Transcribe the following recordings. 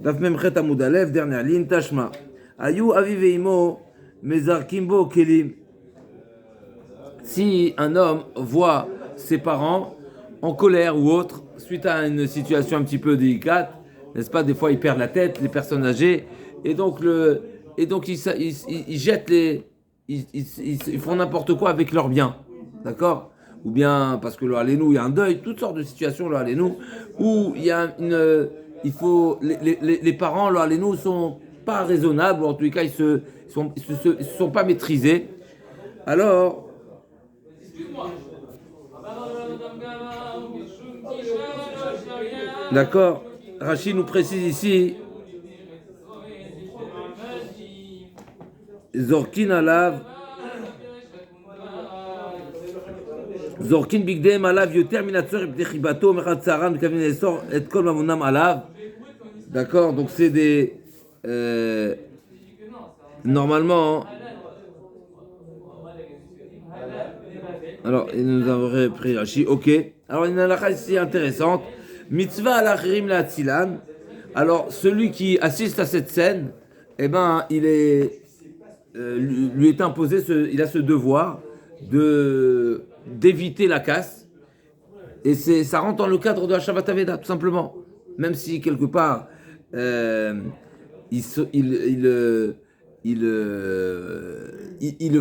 Daf Memchet Amud Aleph, dernière ligne, Tashma. Ayu avi veimo mezarkim bo kelim. Si un homme voit ses parents en colère ou autre, suite à une situation un petit peu délicate, n'est-ce pas, des fois ils perdent la tête, les personnes âgées, et donc, ils jettent ils font n'importe quoi avec leurs biens, d'accord? Ou bien parce que le Halénou, il y a un deuil, toutes sortes de situations, le Halénou, où il y a les parents, le Halénou, sont pas raisonnables, ou en tous les cas, ils se sont pas maîtrisés. Alors, d'accord, Rachid nous précise ici, Zorkin alav, Zorkin bigdem alav yoter minatzor eptechibato mechat saran kavin esor et kol mamunam alav. D'accord, donc c'est des normalement. Alors, il nous a repris Rashi. Ok. Alors, il y a une halakha ici intéressante. Mitzvah alachirim la tzilan. Alors, celui qui assiste à cette scène, eh ben, lui est imposé, il a ce devoir d'éviter la casse. Et ça rentre dans le cadre de la Shabbat Aveda, tout simplement. Même si, quelque part, ils le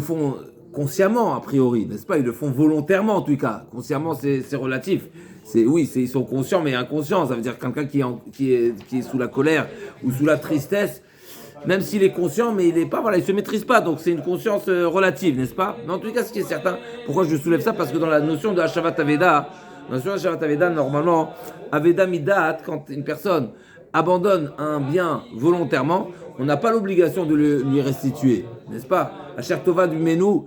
font consciemment, a priori, n'est-ce pas? Ils le font volontairement, en tout cas. Consciemment, c'est relatif. Ils sont conscients, mais inconscients. Ça veut dire quelqu'un qui est sous la colère ou sous la tristesse, même s'il est conscient, mais il se maîtrise pas. Donc, c'est une conscience relative, n'est-ce pas? Mais en tout cas, ce qui est certain, pourquoi je soulève ça? Parce que dans la notion de Hashavat Aveda, normalement, Aveda Midat, quand une personne abandonne un bien volontairement, on n'a pas l'obligation de lui restituer, n'est-ce pas? La chère Tova du Ménou,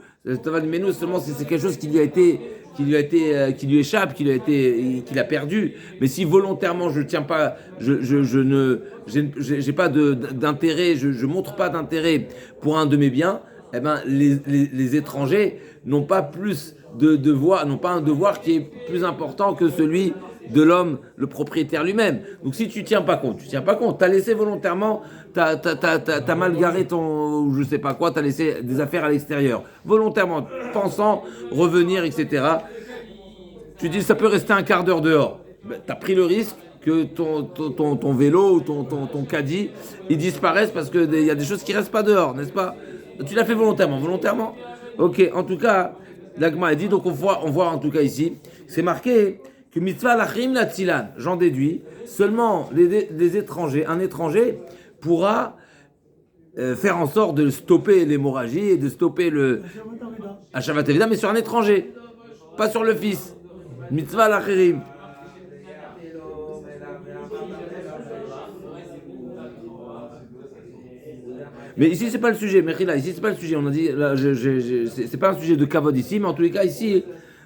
seulement si c'est quelque chose qui lui échappe, qu'il a perdu. Mais si volontairement je tiens pas, j'ai pas d'intérêt, je montre pas d'intérêt pour un de mes biens, eh ben les étrangers n'ont pas un devoir qui est plus important que celui de l'homme, le propriétaire lui-même. Donc si tu tiens pas compte, t'as laissé volontairement, t'as mal garé je sais pas quoi, t'as laissé des affaires à l'extérieur, volontairement, pensant revenir, etc. Tu dis ça peut rester un quart d'heure dehors. Ben, t'as pris le risque que ton vélo ou ton caddie, ils disparaissent parce qu'il y a des choses qui restent pas dehors, n'est-ce pas? Tu l'as fait volontairement. Ok, en tout cas, l'Agma a dit, donc on voit en tout cas ici, c'est marqué que mitzvah lachrim la tzilan, j'en déduis, seulement les étrangers, un étranger pourra faire en sorte de stopper l'hémorragie et de stopper le Hashavat Aveda, mais sur un étranger, pas sur le fils. Mitzvah lachrim. Mais ici c'est pas le sujet, Mechila, ici c'est pas le sujet. On a dit, là, c'est pas un sujet de kavod ici, mais en tous les cas ici,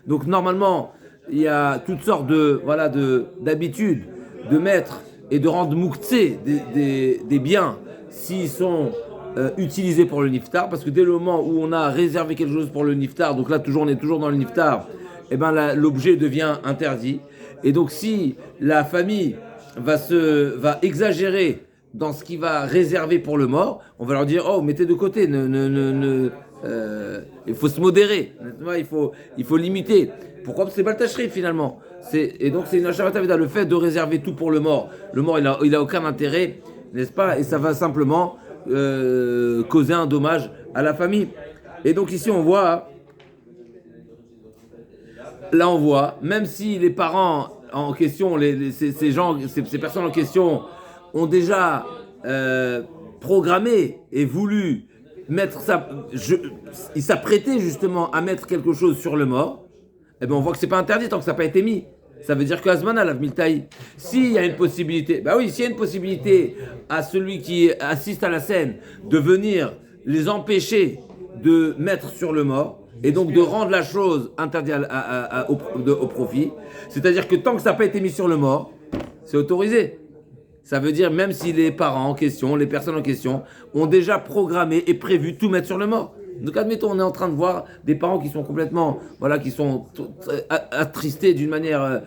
donc normalement il y a toutes sortes d'habitudes de mettre et de rendre mouktsé des biens s'ils sont utilisés pour le niftar, parce que dès le moment où on a réservé quelque chose pour le niftar, donc là on est toujours dans le niftar, et ben l'objet devient interdit. Et donc si la famille va exagérer dans ce qui va réserver pour le mort, on va leur dire oh mettez de côté, il faut se modérer, il faut limiter. Pourquoi? Parce que c'est pas le tachri finalement. Et donc c'est une Hashavat Aveda, le fait de réserver tout pour le mort. Le mort il a aucun intérêt, n'est-ce pas? Et ça va simplement causer un dommage à la famille. Et donc ici on voit, même si les parents en question, ces personnes en question ont déjà programmé et voulu mettre ils s'apprêtaient justement à mettre quelque chose sur le mort, eh ben on voit que c'est pas interdit tant que ça n'a pas été mis. Ça veut dire que Azmana l'a miltaï. S'il y a une possibilité, s'il y a une possibilité à celui qui assiste à la scène de venir les empêcher de mettre sur le mort, et donc de rendre la chose interdite au profit, c'est-à-dire que tant que ça n'a pas été mis sur le mort, c'est autorisé. Ça veut dire même si les parents en question, les personnes en question, ont déjà programmé et prévu tout mettre sur le mort. Donc admettons, on est en train de voir des parents qui sont complètement, qui sont attristés d'une manière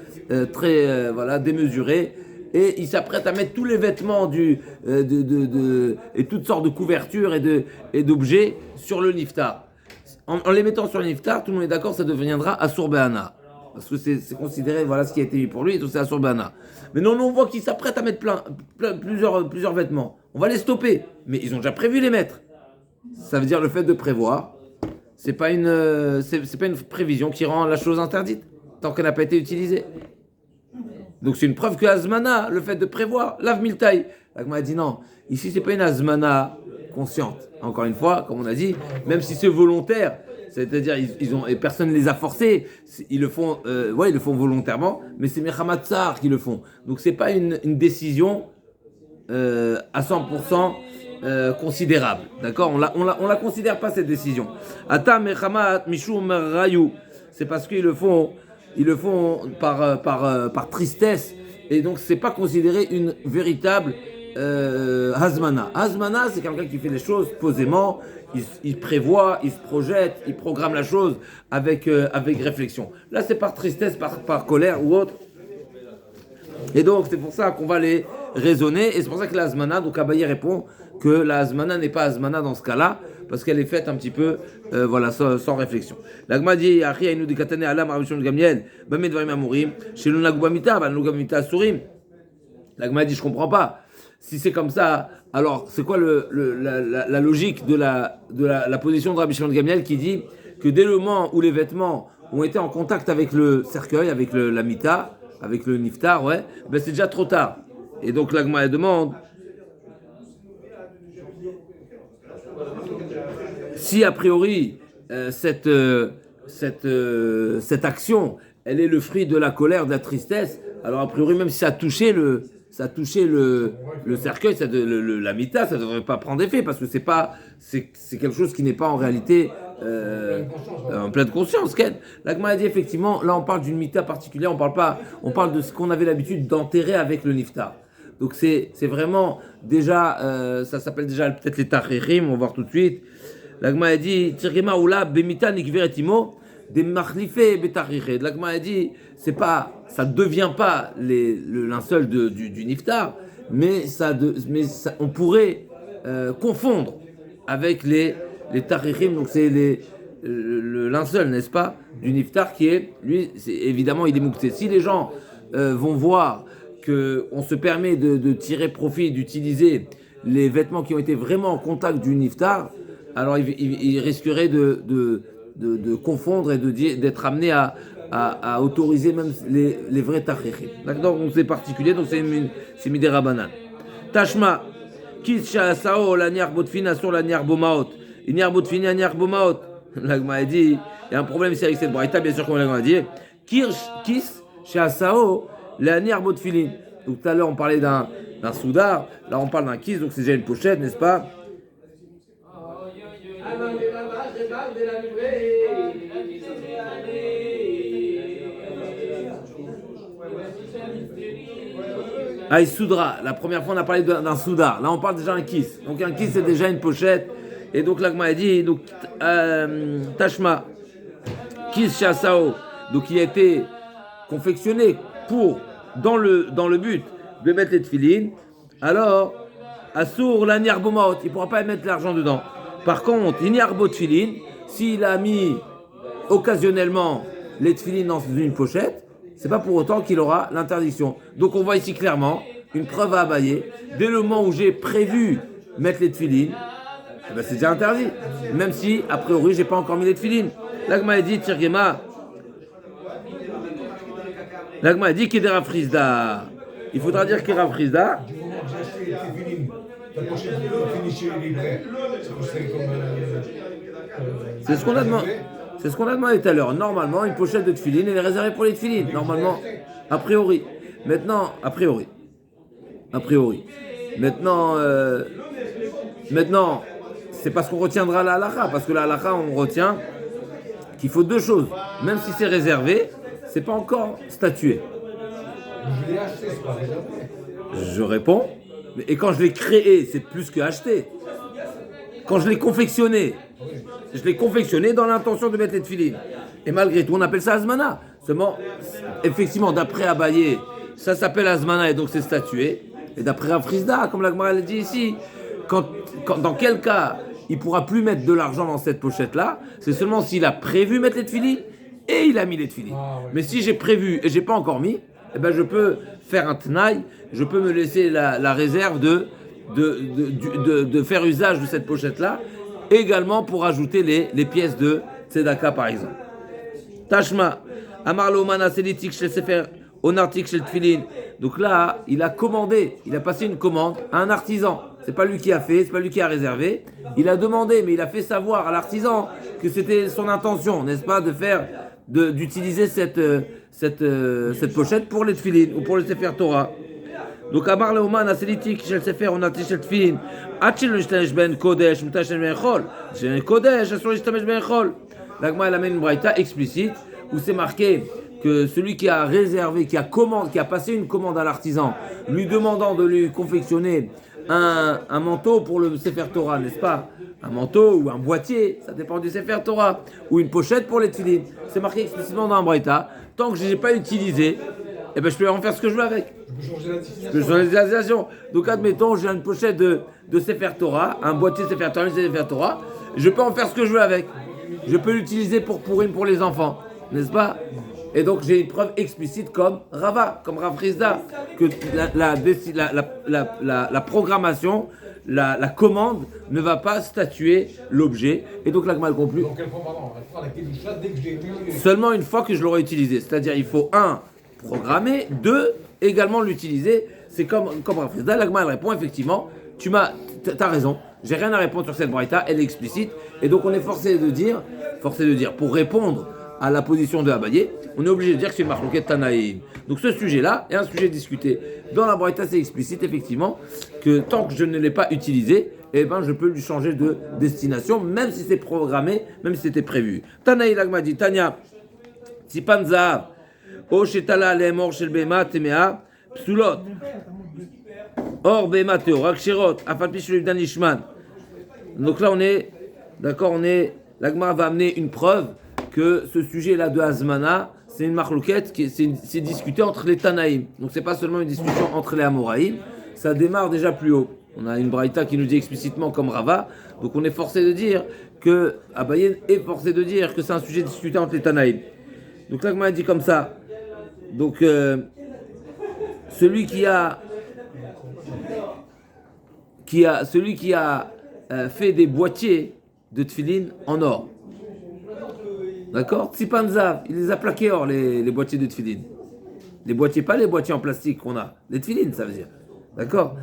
très démesurée, et il s'apprête à mettre tous les vêtements et toutes sortes de couvertures et d'objets sur le niftar. En les mettant sur le niftar, tout le monde est d'accord, ça deviendra Asur Be'ana. Parce que c'est considéré, voilà ce qui a été mis pour lui, et tout c'est Asur Be'ana. Mais non, on voit qu'il s'apprête à mettre plusieurs vêtements. On va les stopper. Mais ils ont déjà prévu les mettre. Ça veut dire le fait de prévoir. C'est pas une prévision qui rend la chose interdite, tant qu'elle n'a pas été utilisée. Donc c'est une preuve que Azmana, le fait de prévoir, lave miltaï. L'agma a dit non, ici c'est pas une Azmana consciente. Encore une fois, comme on a dit, même si c'est volontaire, c'est-à-dire et personne ne les a forcés, ils le font volontairement, mais c'est Mechamat Tsar qui le font. Donc c'est pas une décision à 100% considérable. D'accord, on la considère pas cette décision. Ata Mechamat Mishum Rayu, c'est parce qu'ils le font par tristesse, et donc c'est pas considéré une véritable Hazmana. Hazmana, c'est quelqu'un qui fait les choses posément, il prévoit, il se projette, il programme la chose avec réflexion. Là, c'est par tristesse, par colère ou autre. Et donc, c'est pour ça qu'on va les raisonner, et c'est pour ça que la Hazmana, donc Abaye répond que la Hazmana n'est pas Hazmana dans ce cas-là, parce qu'elle est faite un petit peu, sans réflexion. L'Agma dit, Achi aïnou di katane alam Rabbi Shimon Gamliel, bamé dvarim amourim, chez l'unagubamita, l'unagubamita asurim. L'Agma dit, je comprends pas. Si c'est comme ça, alors c'est quoi la logique de la position de Rabbi Shimon Gamliel qui dit que dès le moment où les vêtements ont été en contact avec le cercueil, avec la mita, avec le niftar, ouais, ben c'est déjà trop tard. Et donc l'Agma demande si a priori cette action, elle est le fruit de la colère, de la tristesse, alors a priori même si ça a touché le cercueil, la mita, ça ne devrait pas prendre effet parce que c'est quelque chose qui n'est pas en réalité en pleine conscience. L'Agma a dit effectivement, là on parle d'une mita particulière, on parle de ce qu'on avait l'habitude d'enterrer avec le niftar. Donc c'est vraiment déjà, ça s'appelle déjà peut-être les tachrichim, on va voir tout de suite. L'Agma a dit, Tirgema oula bemita nikveretimo des machlifé betachriché. L'Agma a dit, ça ne devient pas le linceul du niftar, mais on pourrait confondre avec les tachrichim, donc c'est le linceul, n'est-ce pas, du niftar qui est, lui, évidemment, il est moukté. Si les gens vont voir qu'on se permet de tirer profit, d'utiliser les vêtements qui ont été vraiment en contact du niftar, alors il risquerait de confondre et d'être amené à autoriser même les vrais tachrichim. Donc c'est particulier, donc c'est midera banane. Tashma, kis sha'asao la niar botfina sur la niar bomaot. Il niar botfina niar bomaot. L'Agma a dit, il y a un problème ici avec cette braïta, bien sûr, comme l'Agma a dit. Kis sha'asao la niar botfilin. Donc tout à l'heure on parlait d'un soudar, là on parle d'un kis, donc c'est déjà une pochette, n'est-ce pas? Ah, il soudra. La première fois, on a parlé d'un soudar. Là, on parle déjà d'un kiss. Donc, un kiss, c'est déjà une pochette. Et donc, l'Agma a dit, donc, Tashma, kiss Shasao. Donc, il a été confectionné dans le but de mettre les tefilines. Alors, Assour la niarbomot, il ne pourra pas mettre l'argent dedans. Par contre, il niarbo tefilines, s'il a mis occasionnellement les tefilines dans une pochette, c'est pas pour autant qu'il aura l'interdiction. Donc on voit ici clairement une preuve à abailler. Dès le moment où j'ai prévu mettre les tefilines, eh ben c'est déjà interdit. Même si, a priori, j'ai pas encore mis les tefilines. L'Agma a dit, Tirgema. L'Agma a dit Kedera Frisda. Il faudra dire Kedera Frisda. C'est ce qu'on a demandé. C'est ce qu'on a demandé tout à l'heure. Normalement, une pochette de tefilines, elle est réservée pour les tefilines. Normalement, a priori. Maintenant, a priori. Maintenant, c'est parce qu'on retiendra la halakha. Parce que la halakha, on retient qu'il faut deux choses. Même si c'est réservé, c'est pas encore statué. Je l'ai acheté, c'est pas réservé. Je réponds. Et quand je l'ai créé, c'est plus que acheté. Quand je l'ai confectionné dans l'intention de mettre les tefilines. Et malgré tout, on appelle ça azmana. Seulement, effectivement, d'après Abaye, ça s'appelle Azmana et donc c'est statué. Et d'après Rav Frisda, comme la Gemara l'a dit ici, dans quel cas il ne pourra plus mettre de l'argent dans cette pochette-là, c'est seulement s'il a prévu mettre les tefilines et il a mis les tefilines. Mais si j'ai prévu et j'ai pas encore mis, eh ben je peux faire un tenaille, je peux me laisser la réserve de faire usage de cette pochette-là, également pour ajouter les pièces de tzedaka par exemple. Tashma, Amar Lomana Selitik chez Sefer, Onartik chez le Tfilin. Donc là, il a commandé, il a passé une commande à un artisan. C'est pas lui qui a fait, c'est pas lui qui a réservé. Il a demandé, mais il a fait savoir à l'artisan que c'était son intention, n'est-ce pas, d'utiliser cette pochette pour les Tfilin ou pour le Sefer Torah. Donc Amar Lomana Selitik chez le Sefer, Onartik chez le Tfilin. Achil l'ishtamesh ben kodesh, mutash ben chol. Chez kodesh, asur l'ishtamesh ben chol. L'agma elle amène une braïta explicite où c'est marqué que celui qui a réservé, qui a passé une commande à l'artisan, lui demandant de lui confectionner un manteau pour le Sefer Torah, n'est-ce pas? Un manteau ou un boîtier, ça dépend du Sefer Torah, ou une pochette pour les tefilines. C'est marqué explicitement dans un braïta. Tant que je n'ai pas utilisé, eh ben je peux en faire ce que je veux avec. Je peux changer la destination. Donc admettons, j'ai une pochette de Sefer Torah, un boîtier Sefer Torah, Sefer Torah, je peux en faire ce que je veux avec. Je peux l'utiliser pour les enfants, n'est-ce pas? Et donc j'ai une preuve explicite comme Rava, comme Rav Frisda, que la programmation, la commande ne va pas statuer l'objet. Et donc l'agma conclut. Donc elle prend pardon, elle fera la kedusha dès que j'ai utilisé. Seulement une fois que je l'aurai utilisé. C'est-à-dire il faut programmer, également l'utiliser. C'est comme Rav Frisda, l'agma elle répond effectivement, t'as raison. J'ai rien à répondre sur cette braïta, elle est explicite. Et donc on est forcé de dire, pour répondre à la position de Abaye, on est obligé de dire que c'est une marloquette Tanaïm. Donc ce sujet-là est un sujet discuté. Dans la braïta, c'est explicite effectivement que tant que je ne l'ai pas utilisé, eh ben je peux lui changer de destination, même si c'est programmé, même si c'était prévu. Tanaï l'agma dit, Tanya, Tsipan Zahav, O Shetala Lemor Shel Bema Temea, Psulot. Or, Bema Teora, Kshirot, Afalpi Shel Yvdan Ishman. Donc là, l'Agma va amener une preuve que ce sujet-là de Azmana, c'est une marloquette, c'est discuté entre les Tanaïm. Donc c'est pas seulement une discussion entre les Amoraïm, ça démarre déjà plus haut. On a une braïta qui nous dit explicitement comme Rava, donc on est forcé de dire que, Abaye est forcé de dire que c'est un sujet discuté entre les Tanaïm. Donc l'Agma dit comme ça, donc celui qui a fait des boîtiers de tefilin en or. D'accord? Tsipanzav, il les a plaqués or, les boîtiers de tefilin. Les boîtiers, pas les boîtiers en plastique qu'on a. Les tefilin, ça veut dire. D'accord?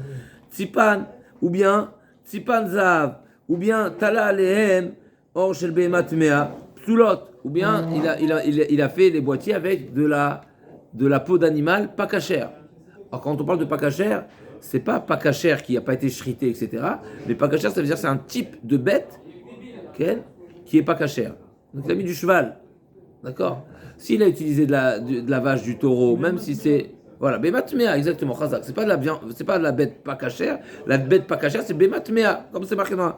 Tsipan, ou bien Tsipanzav, ou bien Tala Alehem, or shel behemat mea, psulot, ou bien il a fait les boîtiers avec de la peau d'animal pas cachère. Alors quand on parle de pas cachère, c'est pas cachère qui n'a pas été shrité, etc. Mais pas cachère, ça veut dire que c'est un type de bête qui est pas cachère. Donc il a mis du cheval, d'accord? S'il a utilisé de la vache, du taureau, même si c'est voilà, bématmea, exactement, chazak. C'est pas de la bête pas cachère. La bête pas cachère, c'est bématmea, comme c'est marqué dans.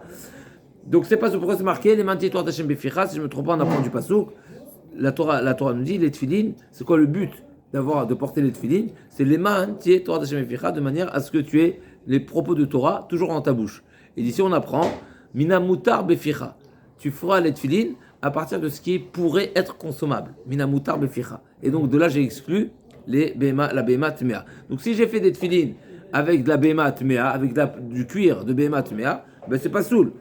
Donc c'est pas pourquoi c'est marqué les mantiers Torah d'Hashem beficha. Si je me trompe pas, on apprend du pasouk. La Torah nous dit les tefilin, c'est quoi le but de porter les tefilin? C'est les mantiers Torah d'Hashem beficha, de manière à ce que tu aies les propos de Torah toujours dans ta bouche. Et d'ici on apprend mina mutar beficha. Tu feras les tefilin à partir de ce qui pourrait être consommable. Mina mutar beficha. Et donc de là j'ai exclu la béma tmea. Donc si j'ai fait des tefilin avec de la béma tmea, avec du cuir de béma tmea, ben c'est pas soul.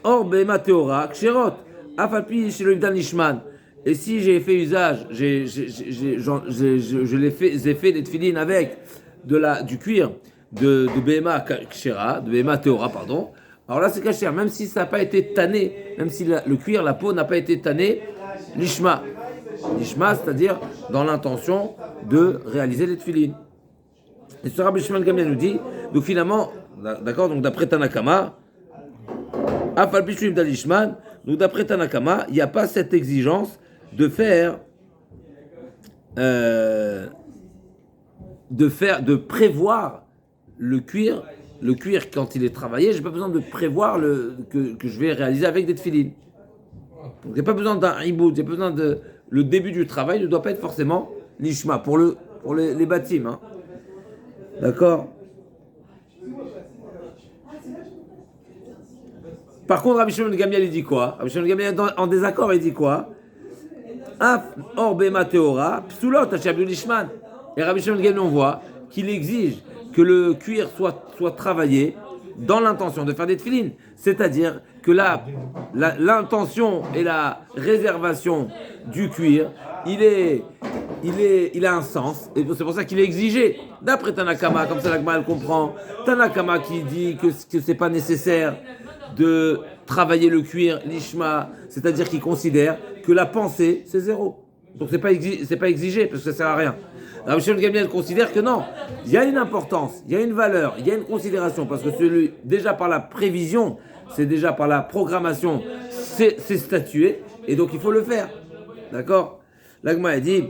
Or béma teora, kshirot, afapi chez le Yvdan Ishman. Et si j'ai fait usage, j'ai fait des tefilin avec du cuir de béma kshira, de béma teora, pardon. Alors là c'est kasher, même si ça n'a pas été tanné, même si le cuir, la peau n'a pas été tannée, l'ishma. L'ishma, c'est-à-dire dans l'intention de réaliser les tefilin. Et ce Rabbi Shimon Gamliel nous dit, donc finalement, d'accord, donc d'après Tanakama, Afal Pishlim Dalishman, donc d'après Tanakama, il n'y a pas cette exigence de prévoir le cuir quand il est travaillé, j'ai pas besoin de prévoir que je vais réaliser avec des tefilin. Donc il n'y a pas besoin d'un iboud, il n'y a pas besoin le début du travail ne doit pas être forcément l'ishma. Pour le pour les bâtiments. Hein. D'accord. Par contre, Rabbi Shimon Gamiel, il dit quoi? Rabbi Shimon Gamiel, en désaccord, il dit quoi? Or bema teora, psulot hachablu lishman. Et Rabbi Shimon Gamiel, on voit qu'il exige que le cuir soit travaillé dans l'intention de faire des tefilines. C'est-à-dire que l'intention et la réservation du cuir, il a un sens, et c'est pour ça qu'il est exigé. D'après Tanakama, comme ça la Gemara elle comprend, Tanakama qui dit que c'est pas nécessaire de travailler le cuir, l'ishma, c'est-à-dire qu'il considère que la pensée, c'est zéro. Donc c'est pas exigé, parce que ça sert à rien. Rabbi Shimon Gamiel considère que non, il y a une importance, il y a une valeur, il y a une considération, parce que déjà par la prévision, c'est déjà par la programmation, c'est statué, et donc il faut le faire. D'accord? L'Agma a dit,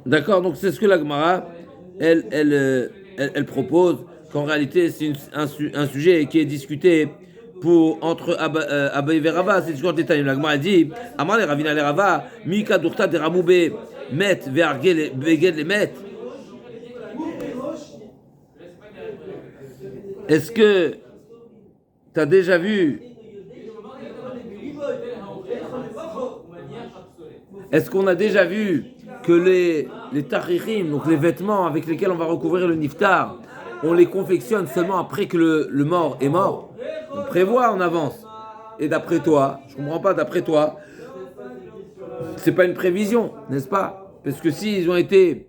d'accord, donc c'est ce que l'Agmara, elle propose, qu'en réalité c'est un sujet qui est discuté entre Abaye et Rava. C'est discuté en détail. L'Agmara a dit, Amar le Ravina le Rava, Mika Durta de Ramoube, Met, Ve'argel, Beged le Met. Est-ce que tu as déjà vu? Est-ce qu'on a déjà vu que les tarichim, donc les vêtements avec lesquels on va recouvrir le niftar, on les confectionne seulement après que le mort est mort? On prévoit en avance. Et d'après toi, je comprends pas, d'après toi, c'est pas une prévision, n'est-ce pas? Parce que s'ils ont été,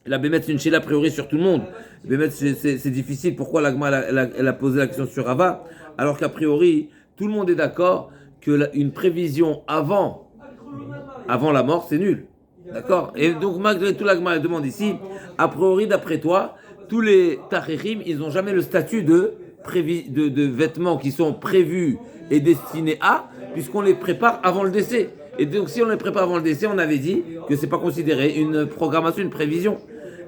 la Bémet c'est une chéla a priori sur tout le monde. Bémet c'est difficile. Pourquoi l'Agma elle a posé la question sur Rava, alors qu'a priori tout le monde est d'accord que une prévision avant la mort c'est nul. D'accord? Et donc malgré tout l'Agma demande ici, a priori d'après toi, tous les tarichim ils n'ont jamais le statut de vêtements qui sont prévus et destinés à, puisqu'on les prépare avant le décès. Et donc si on les prépare avant le décès, on avait dit que c'est pas considéré une programmation, une prévision.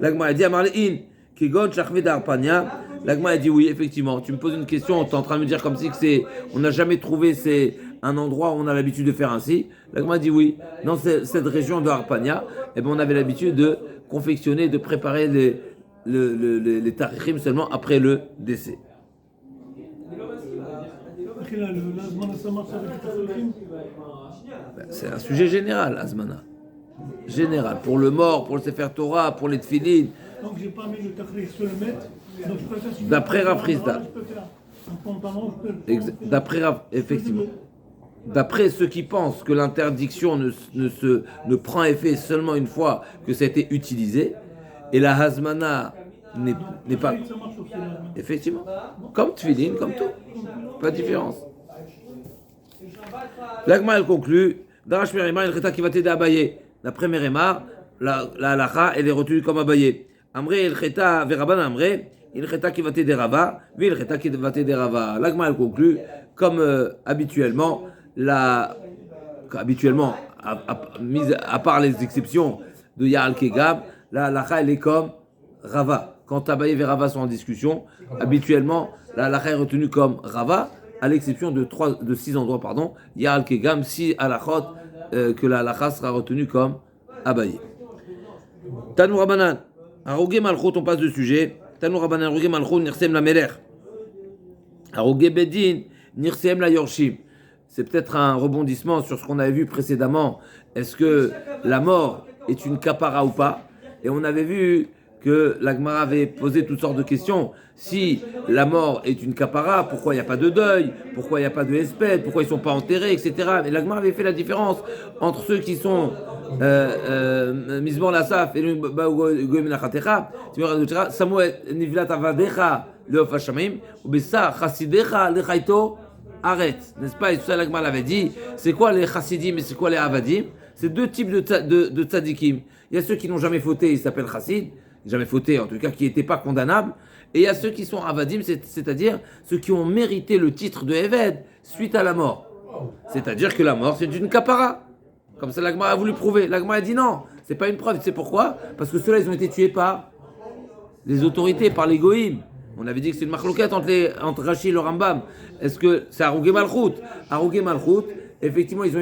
L'Agma a dit à Marlein, Kigon Shachve d'Arpania. L'Agma a dit oui, effectivement. Tu me poses une question, tu es en train de me dire comme si on n'a jamais trouvé un endroit où on a l'habitude de faire ainsi. L'Agma a dit oui. Dans cette région de Arpania, on avait l'habitude de confectionner, de préparer les tarichim seulement après le décès. C'est un sujet général, Azmana. Général. Pour le mort, pour le Sefer Torah, pour les tefilines. Donc j'ai pas mis le tachlis sur le mètre. Donc je peux faire d'après Rav Chisda. D'après Rav, effectivement. D'après ceux qui pensent que l'interdiction ne prend effet seulement une fois que ça a été utilisé, et la Hazmana n'est pas. Effectivement. Comme tefilin, comme tout. Pas de différence. L'Agma elle conclut, Darash Merema, il reta qui va t'aider à Abaye. D'après Merema, la halacha, elle est retenue comme Abaye. Amré, il reta Veraban Amré, il reta qui va t'aider Rava, lui il reta qui va t'aider Rava. L'Agma elle conclut, comme habituellement, mis à part les exceptions de Yaal Kegab, la halacha elle est comme Rava. Quand Abaye et Rava sont en discussion, habituellement, la halacha est retenue comme Rava, à l'exception de 6 endroits, Yaal Kegam, 6 halachot, que la halacha sera retenue comme Abaye. Tanou Rabanan, Arogé Malchot, on passe de sujet. Tanou Rabanan, Arogé Malchot, Nirsem la Meler. Arogé Bedin, Nirsem la Yorshim. C'est peut-être un rebondissement sur ce qu'on avait vu précédemment. Est-ce que la mort est une kapara ou pas? Et on avait vu que l'Agmara avait posé toutes sortes de questions. Si la mort est une kapara, pourquoi il n'y a pas de deuil? Pourquoi il n'y a pas de espèce? Pourquoi ils ne sont pas enterrés, etc. Et l'Agmara avait fait la différence entre ceux qui sont Mizmor Lasaf et Goyim Lachatecha, Samuel Nivlat Avadecha Leof Hashamim, ou Bessa Chassidecha Lechaito Aret. N'est-ce pas? Et tout ça, l'Agmara l'avait dit. C'est quoi les Chassidim et c'est quoi les Avadim? C'est deux types de tzadikim. Il y a ceux qui n'ont jamais fauté, ils s'appellent Chassid, jamais fauté en tout cas, qui n'étaient pas condamnables. Et il y a ceux qui sont Avadim, c'est-à-dire ceux qui ont mérité le titre de Eved suite à la mort. C'est-à-dire que la mort, c'est une kapara. Comme ça, l'Agmara a voulu prouver. L'Agmara a dit non, c'est pas une preuve. Tu sais pourquoi? Parce que ceux-là, ils ont été tués par les autorités, par les goïms. On avait dit que c'est une marloquette entre Rashi et le Rambam. Est-ce que c'est Arugé Malchut? Arugé Malchut, effectivement ils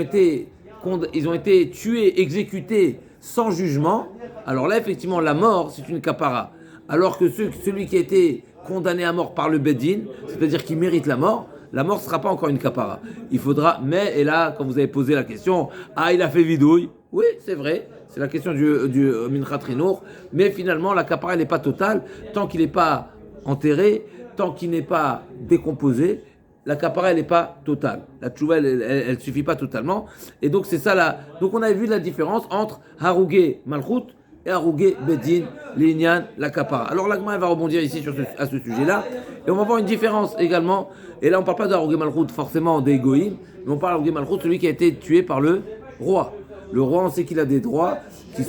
ont été tués, exécutés sans jugement, alors là effectivement la mort c'est une kapara. Alors que celui qui a été condamné à mort par le Beddin, c'est-à-dire qui mérite la mort ne sera pas encore une kapara. Il faudra, et là quand vous avez posé la question, il a fait vidouille, oui c'est vrai, c'est la question du Minchat Rinour, mais finalement la kapara elle n'est pas totale, tant qu'il n'est pas enterré, tant qu'il n'est pas décomposé, la kapara elle n'est pas totale. La tchouva elle suffit pas totalement. Et donc c'est ça là. Donc on avait vu la différence entre Harougé Malchut et Harougé Bedin, l'Inyan, la kapara. Alors l'Agma va rebondir ici à ce sujet-là. Et on va voir une différence également. Et là on ne parle pas de Harougé Malchut forcément des Goïm, mais on parle de Harougé Malchut, celui qui a été tué par le roi. Le roi, on sait qu'il a des droits qui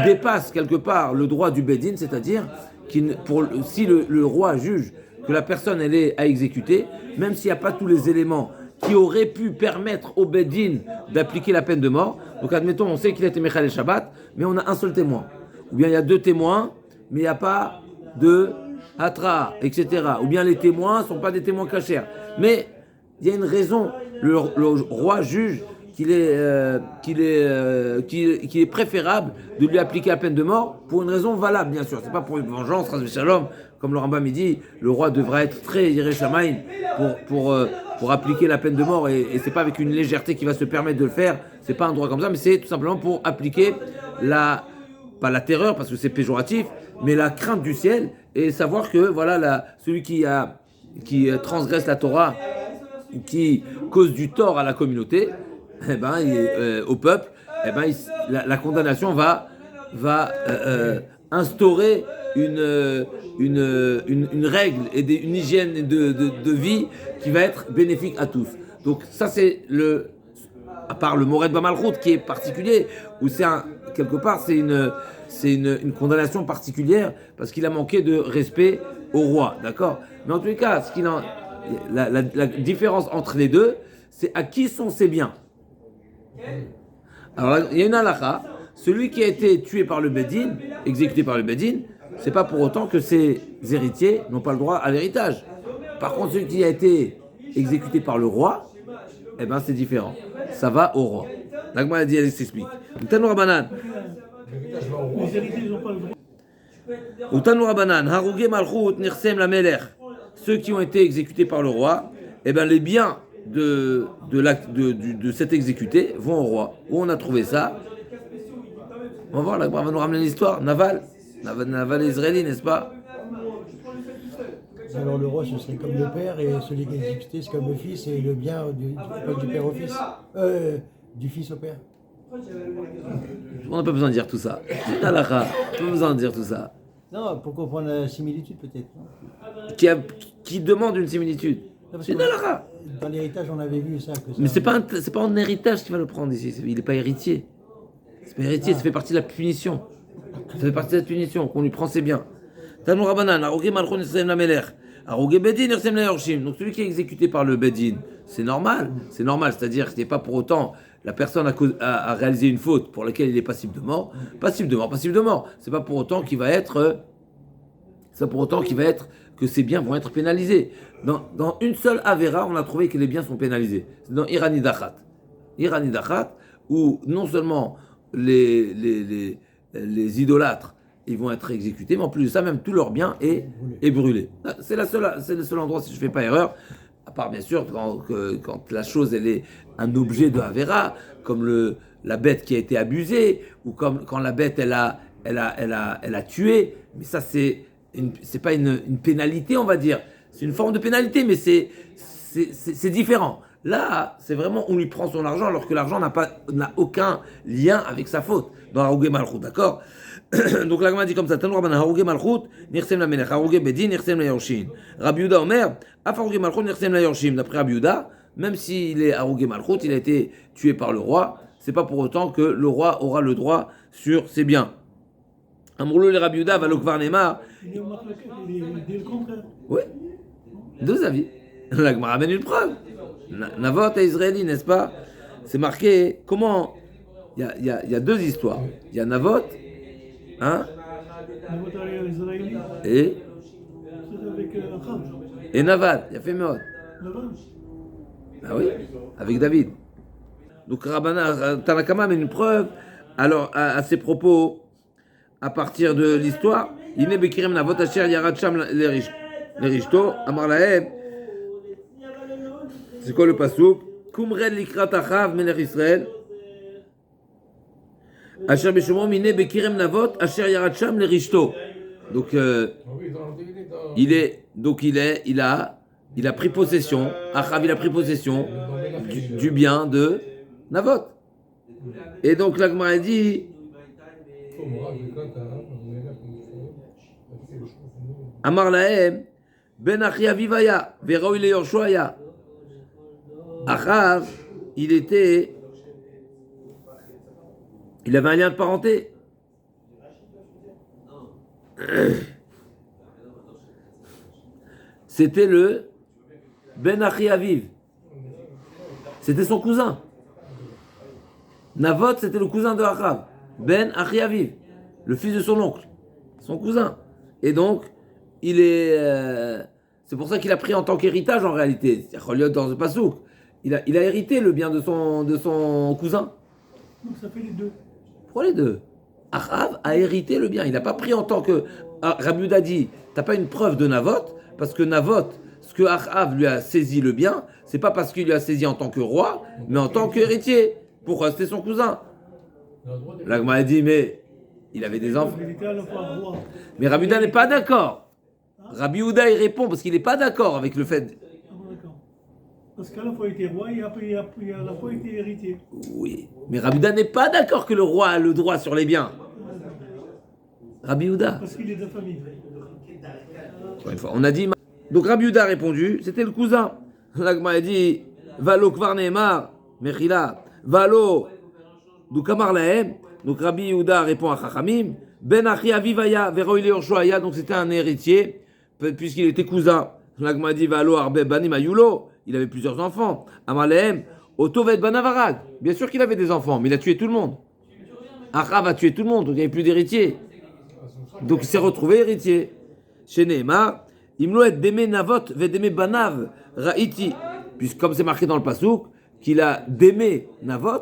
dépassent quelque part le droit du Bedin, c'est-à-dire si le roi juge que la personne elle est à exécuter, même s'il n'y a pas tous les éléments qui auraient pu permettre au Bedin d'appliquer la peine de mort. Donc admettons, on sait qu'il a été Mechal Shabbat, mais on a un seul témoin. Ou bien il y a 2 témoins, mais il n'y a pas de Hatra, etc. Ou bien les témoins ne sont pas des témoins cachers. Mais il y a une raison, le roi juge qu'il est préférable de lui appliquer la peine de mort pour une raison valable, bien sûr. C'est pas pour une vengeance, Shalom, comme le Rambam dit, le roi devra être très Yireh Shamayim pour appliquer la peine de mort et c'est pas avec une légèreté qui va se permettre de le faire. C'est pas un droit comme ça, mais c'est tout simplement pour appliquer pas la terreur parce que c'est péjoratif, mais la crainte du ciel et savoir que voilà celui qui transgresse la Torah ou qui cause du tort à la communauté, au peuple, la condamnation va instaurer une règle et une hygiène de vie qui va être bénéfique à tous. Donc ça c'est à part le Mored Bamalchut qui est particulier, où quelque part c'est une condamnation particulière parce qu'il a manqué de respect au roi, d'accord ? Mais en tous les cas, la différence entre les deux, c'est à qui sont ses biens. Alors il y a une halakha, celui qui a été tué par le Bedin, exécuté par le Bedin, c'est pas pour autant que ses héritiers n'ont pas le droit à l'héritage. Par contre, celui qui a été exécuté par le roi, c'est différent. Ça va au roi. L'Agma a dit, elle s'explique. Utanu Rabanan. Les héritiers n'ont pas le droit. Utanu Rabanan, Harougé Malchut Nirsem la Melech. Ceux qui ont été exécutés par le roi, les biens de cet exécuté vont au roi. Où on a trouvé ça? On va voir, l'Agma va nous ramener l'histoire. Naval israélien, n'est-ce pas? Alors le roi ce serait comme le père et celui qui est exécuté c'est comme le fils et le bien du père au fils, du fils au père. On n'a pas besoin de dire tout ça. C'est une halakha. On n'a pas besoin de dire tout ça. Non, pour comprendre la similitude peut-être. Qui demande une similitude. C'est une halakha. Dans l'héritage on avait vu ça. Mais c'est pas en héritage qu'il va le prendre ici. Il n'est pas héritier. C'est pas héritier, ça fait partie de la punition. Ça fait partie de la punition qu'on lui prend ses biens. Tanu Rabanan, Harougé Malchut Nirsem la Melech. Harougé Bedin Nirsem la Yorshim. Donc celui qui est exécuté par le Bedin, c'est normal. C'est normal, c'est-à-dire que ce n'est pas pour autant la personne a réalisé une faute pour laquelle il est passible de mort. Passible de mort. C'est pas pour autant qu'il va être. Que ses biens vont être pénalisés. Dans une seule Avera, on a trouvé que les biens sont pénalisés. C'est dans Irani Dachat. Irani Dachat, où non seulement les idolâtres ils vont être exécutés, mais en plus de ça, même tout leur bien est brûlé. C'est le seul endroit, si je ne fais pas erreur, à part bien sûr quand la chose elle est un objet de Avera, comme la bête qui a été abusée, ou comme quand la bête elle a tué, mais ça c'est pas une pénalité, on va dire. C'est une forme de pénalité, mais c'est différent. Là, c'est vraiment on lui prend son argent alors que l'argent n'a aucun lien avec sa faute. Dans Harougé Malchut, d'accord? Donc l'Agma dit comme ça, Tanu Rabanan, Harougé Malchut, Nirsem la Melech, Harougé Bedin, Nirsem la Yorshin. Rabbi Yehuda Omer, Af Harougé Malchut, Nirsem la Yorshim. D'après Rabbi Yehuda, même s'il est Harougé Malchut, il a été tué par le roi, c'est pas pour autant que le roi aura le droit sur ses biens. Amroulou le Rabbi Yehuda, Valokvar Neymar. Il dit le contraire. Oui, deux avis. L'Agma ramène une preuve. Navot et Israéli, n'est-ce pas? C'est marqué, comment? Il y a deux histoires. Il y a Navot, hein? Et Naval, il y a fait Meod. Ah oui, avec David. Donc Rabbanan, Tanakama met une preuve alors à ses propos à partir de l'histoire. Iné Bekirem Navot Asher Yarad Sham Lerishto Amar Lahem. C'est quoi le pasuk? Kumred Likrat Achav Melech Israël. Asher Beshomrom Iné Bekirem Navot Asher Yarad Sham Lerishto. Donc il a pris possession. Achav il a pris possession du bien de Navot. Et donc la Gemara dit Amar Lahem Ben Achi Avivaya Veraoui Le Yorshuaya. Achav il avait un lien de parenté. C'était le Ben Achi Aviv. C'était son cousin. Navot, c'était le cousin de Achav. Ben Achi Aviv, le fils de son oncle, son cousin. Et donc, c'est pour ça qu'il a pris en tant qu'héritage en réalité. C'est-à-dire dans ce pasouk, il a hérité le bien de son cousin. Donc ça fait les deux. Pourquoi les deux? Achav a hérité le bien. Il n'a pas pris en tant que... Rabbi Yehuda dit, t'as pas une preuve de Navot, parce que Navot, ce que Achav lui a saisi le bien, c'est pas parce qu'il lui a saisi en tant que roi, mais en tant qu'héritier. Pourquoi? C'était son cousin. L'Agma a dit, mais il avait des enfants. Il était à la fois roi. Mais Rabbi Yehuda n'est pas d'accord. Rabbi Yehuda, il répond parce qu'il n'est pas d'accord avec le fait... Ah bon, d'accord. Parce qu'à la fois il était roi et après il a à la fois il était héritier. Oui, mais Rabbi Yehuda n'est pas d'accord que le roi a le droit sur les biens. Rabbi Yehuda. Parce qu'il est de famille. Encore une fois, on a dit... Donc Rabbi Yehuda a répondu, c'était le cousin. L'Agma a dit, Valo Kvar Nehemar, Mechila, Valo, donc Amar Lahem. Donc Rabbi Yehuda répond à Chachamim, Ben Achi Avivaya, Veroï Le Yorshuaya, donc c'était un héritier, puisqu'il était cousin. L'Agma a dit, Valo Arbe Banim Ayulo, il avait plusieurs enfants. Amar Lahem, Otovet Banavarag, bien sûr qu'il avait des enfants, mais il a tué tout le monde. Achav a tué tout le monde, donc il n'y avait plus d'héritier. Donc il s'est retrouvé héritier. Chez Nehemar, Imloet Deme Navot Vedeme Banav Raiti, puisque comme c'est marqué dans le pasouk, qu'il a démé Navot.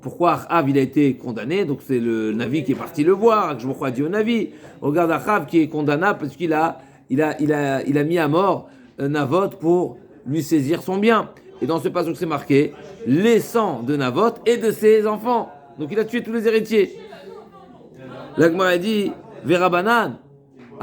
Pourquoi Achav il a été condamné? Donc c'est le Navi qui est parti le voir, que je me crois dit au Navi. Regarde Achav qui est condamnable parce qu'il a mis à mort Navot pour lui saisir son bien. Et dans ce pasouk c'est marqué les sangs de Navot et de ses enfants. Donc il a tué tous les héritiers. L'Agma a dit Verabanan.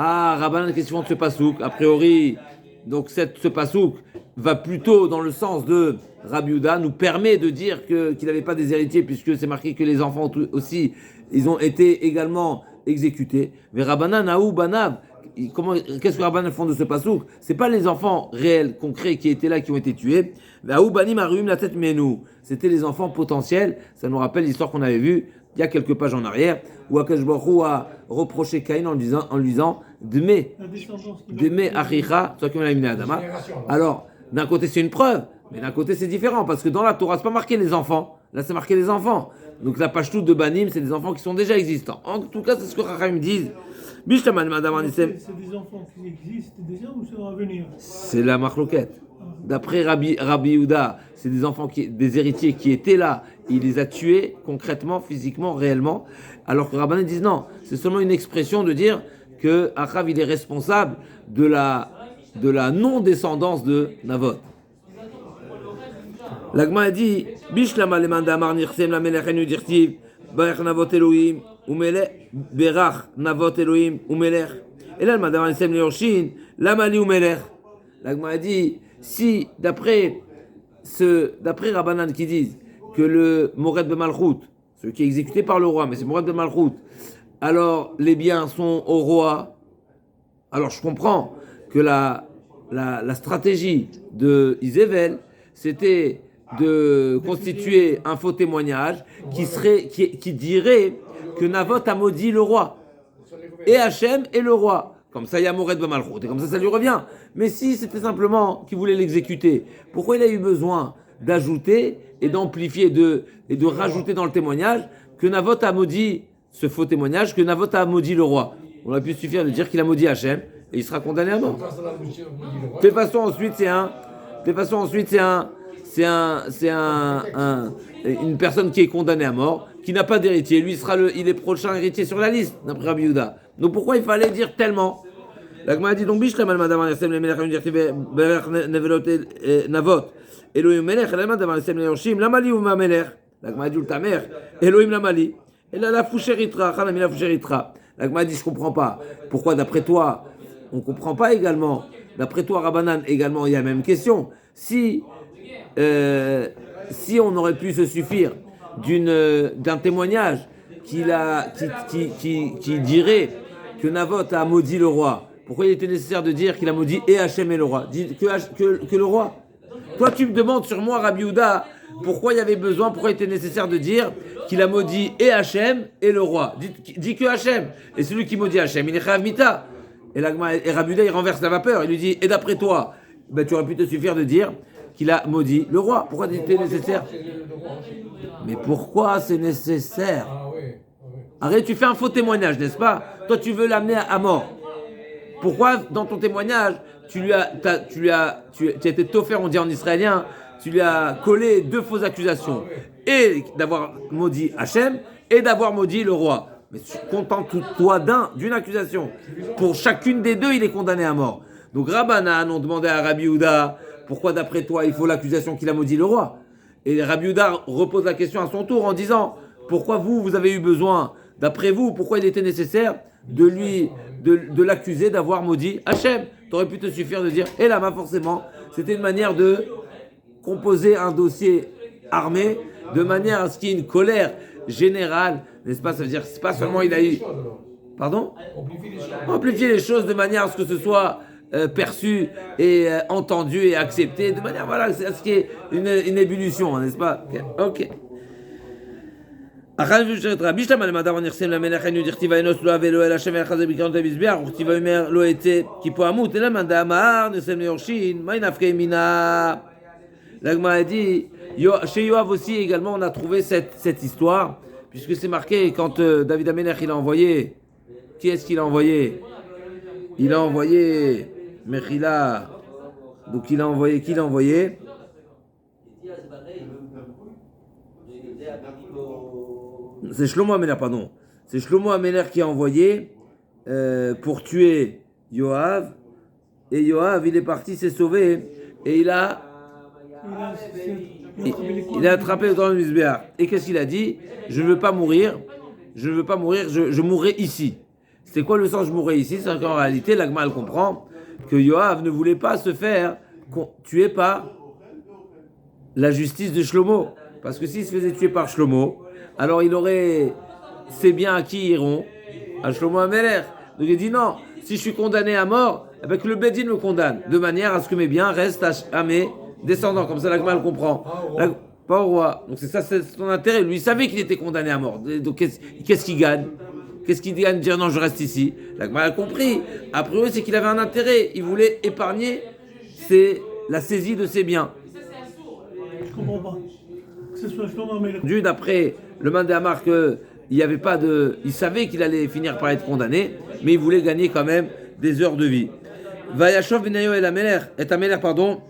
Ah, Rabbanan, question de ce pasouk. A priori, donc ce pasouk va plutôt dans le sens de Rabbi Yehuda, nous permet de dire qu'il n'avait pas des héritiers, puisque c'est marqué que les enfants aussi, ils ont été également exécutés. Mais Rabbanan, Naou, Banav, qu'est-ce que Rabbanan font de ce pasouk? C'est pas les enfants réels, concrets, qui étaient là, qui ont été tués. Naou, Banim, Aruim, la tête Menou. C'était les enfants potentiels. Ça nous rappelle l'histoire qu'on avait vue il y a quelques pages en arrière, où Akash Baruch Hu a reproché Caïn en lui disant Deme Achicha, toi qui m'as éliminé Adama. Alors, d'un côté c'est une preuve, mais d'un côté c'est différent, parce que dans la Torah c'est pas marqué les enfants, là c'est marqué les enfants. Donc la page toute de Banim, c'est des enfants qui sont déjà existants. En tout cas, c'est ce que Chachamim disent. C'est des enfants qui existent déjà ou c'est à venir? C'est la marloquette. D'après Rabbi Yehuda, c'est des enfants, des héritiers qui étaient là. Il les a tués concrètement, physiquement, réellement. Alors que Rabbanan disent non, c'est seulement une expression de dire que Achav il est responsable de la non-descendance de Navot. L'Agma a dit Bishlama lemanda amar nirsem la melechenu dirtiv barach Navot Elohim umelech berach Navot Elohim umelech. Et là le madame nirsem leorshin lamali umelech. L'Agma a dit si d'après Rabbanan qui disent que le Mored de Malchut, ce qui est exécuté par le roi, mais c'est Mored de Malchut, alors les biens sont au roi, alors je comprends que la stratégie de Isével, c'était de constituer un faux témoignage qui dirait que Navot a maudit le roi, et Hachem et le roi. Comme ça, il y a Mored Malchut, et comme ça lui revient. Mais si c'était simplement qu'il voulait l'exécuter, pourquoi il a eu besoin d'ajouter et d'amplifier et de rajouter dans le témoignage que Navot a maudit ce faux témoignage, que Navot a maudit le roi? On a pu suffire de dire qu'il a maudit Hachem et il sera condamné à mort. De toute façon, ensuite, une personne qui est condamnée à mort, qui n'a pas d'héritier. Lui, il est prochain héritier sur la liste, d'après Rabbi Yehuda. Donc pourquoi il fallait dire tellement? La Gemara dit donc Bishrem al-Madam al-Yasem le Melech Nevelot Navot. Elohim Melech al-Madam al-Yasem le Yorshim, Lamali ou Melech. La Gemara dit ta mère, Elohim Lamali. Et là, la Foucheritra, Khanami la Foucheritra. La Gemara dit je comprends pas. Pourquoi d'après toi, on comprend pas également? D'après toi, Rabbanan, également, il y a la même question. Si on aurait pu se suffire d'un témoignage qui dirait que Navot a maudit le roi, pourquoi il était nécessaire de dire qu'il a maudit et Hachem et le roi? Dis que le roi. Toi, tu me demandes sur moi, Rabbi Yehuda, pourquoi il était nécessaire de dire qu'il a maudit et Hachem et le roi? Dis que Hachem. Et celui qui maudit Hachem, il est Chayav Mita. Et Rabbi Yehuda, il renverse la vapeur. Il lui dit, et d'après toi, tu aurais pu te suffire de dire qu'il a maudit le roi. Pourquoi c'était nécessaire? Mais pourquoi c'est nécessaire? Arrête, tu fais un faux témoignage, n'est-ce pas? Toi, tu veux l'amener à mort. Pourquoi, dans ton témoignage, tu as été toffer, on dit en israélien, tu lui as collé 2 fausses accusations, et d'avoir maudit Hachem, et d'avoir maudit le roi. Mais contente-toi d'une accusation. Pour chacune des 2, il est condamné à mort. Donc Rabbanan ont demandé à Rabbi Yehuda, pourquoi d'après toi, il faut l'accusation qu'il a maudit le roi? Et Rabbi Yehuda repose la question à son tour en disant, pourquoi vous avez eu besoin, d'après vous, pourquoi il était nécessaire de l'accuser d'avoir maudit Hachem? T'aurais pu te suffire de dire, et là, forcément, c'était une manière de composer un dossier armé, de manière à ce qu'il y ait une colère générale, n'est-ce pas? Ça veut dire, c'est pas seulement il a eu... Pardon? Amplifier les choses de manière à ce que ce soit perçu et entendu et accepté, de manière, voilà, c'est à ce qui est une ébullition, n'est-ce pas? Ok. אחרי שרתרה בישלם על מדבר נכסים למלך היינו דכתיבה אנוס לא אבלו אלא שם אלחזה בקרנות המזבח וכתיבה אומר לא יצא כי פה עמות אלא מנדה אמר נכסים ליורשין מה נפקא מינה. La Gemara a dit chez Yoav aussi également on a trouvé cette histoire puisque c'est marqué quand David Amelech il a envoyé, qui est-ce qu'il a envoyé? Il a envoyé Mechila, donc il a envoyé, qui l'a envoyé? C'est Shlomo Amelech, pardon. C'est Shlomo Amelech qui a envoyé pour tuer Yoav. Et Yoav, il est parti, s'est sauvé. Et il a attrapé dans le Mizbeach. Et qu'est-ce qu'il a dit? Je ne veux pas mourir. Je mourrai ici. C'est quoi le sens je mourrai ici? C'est qu'en réalité, la Gemara comprend que Yoav ne voulait pas se faire tuer par la justice de Shlomo. Parce que s'il se faisait tuer par Shlomo, alors il aurait ses biens à qui iront? À Shlomo Amelech. Donc il dit non, si je suis condamné à mort, que le Bedin me condamne, de manière à ce que mes biens restent à mes descendants. Comme ça la Gemara le comprend. Pas au roi. Donc c'est ça, c'est son intérêt. Lui, il savait qu'il était condamné à mort. Donc qu'est-ce qu'il gagne? Qu'est-ce qu'il gagne de dire non, je reste ici? La Gemara a compris. A priori, c'est qu'il avait un intérêt. Il voulait épargner la saisie de ses biens. Je comprends pas. Que ce soit Shlomo Amelech. D'après le Mandéamar il savait qu'il allait finir par être condamné, mais il voulait gagner quand même des heures de vie. Vayashov benayo et Amelech, pardon,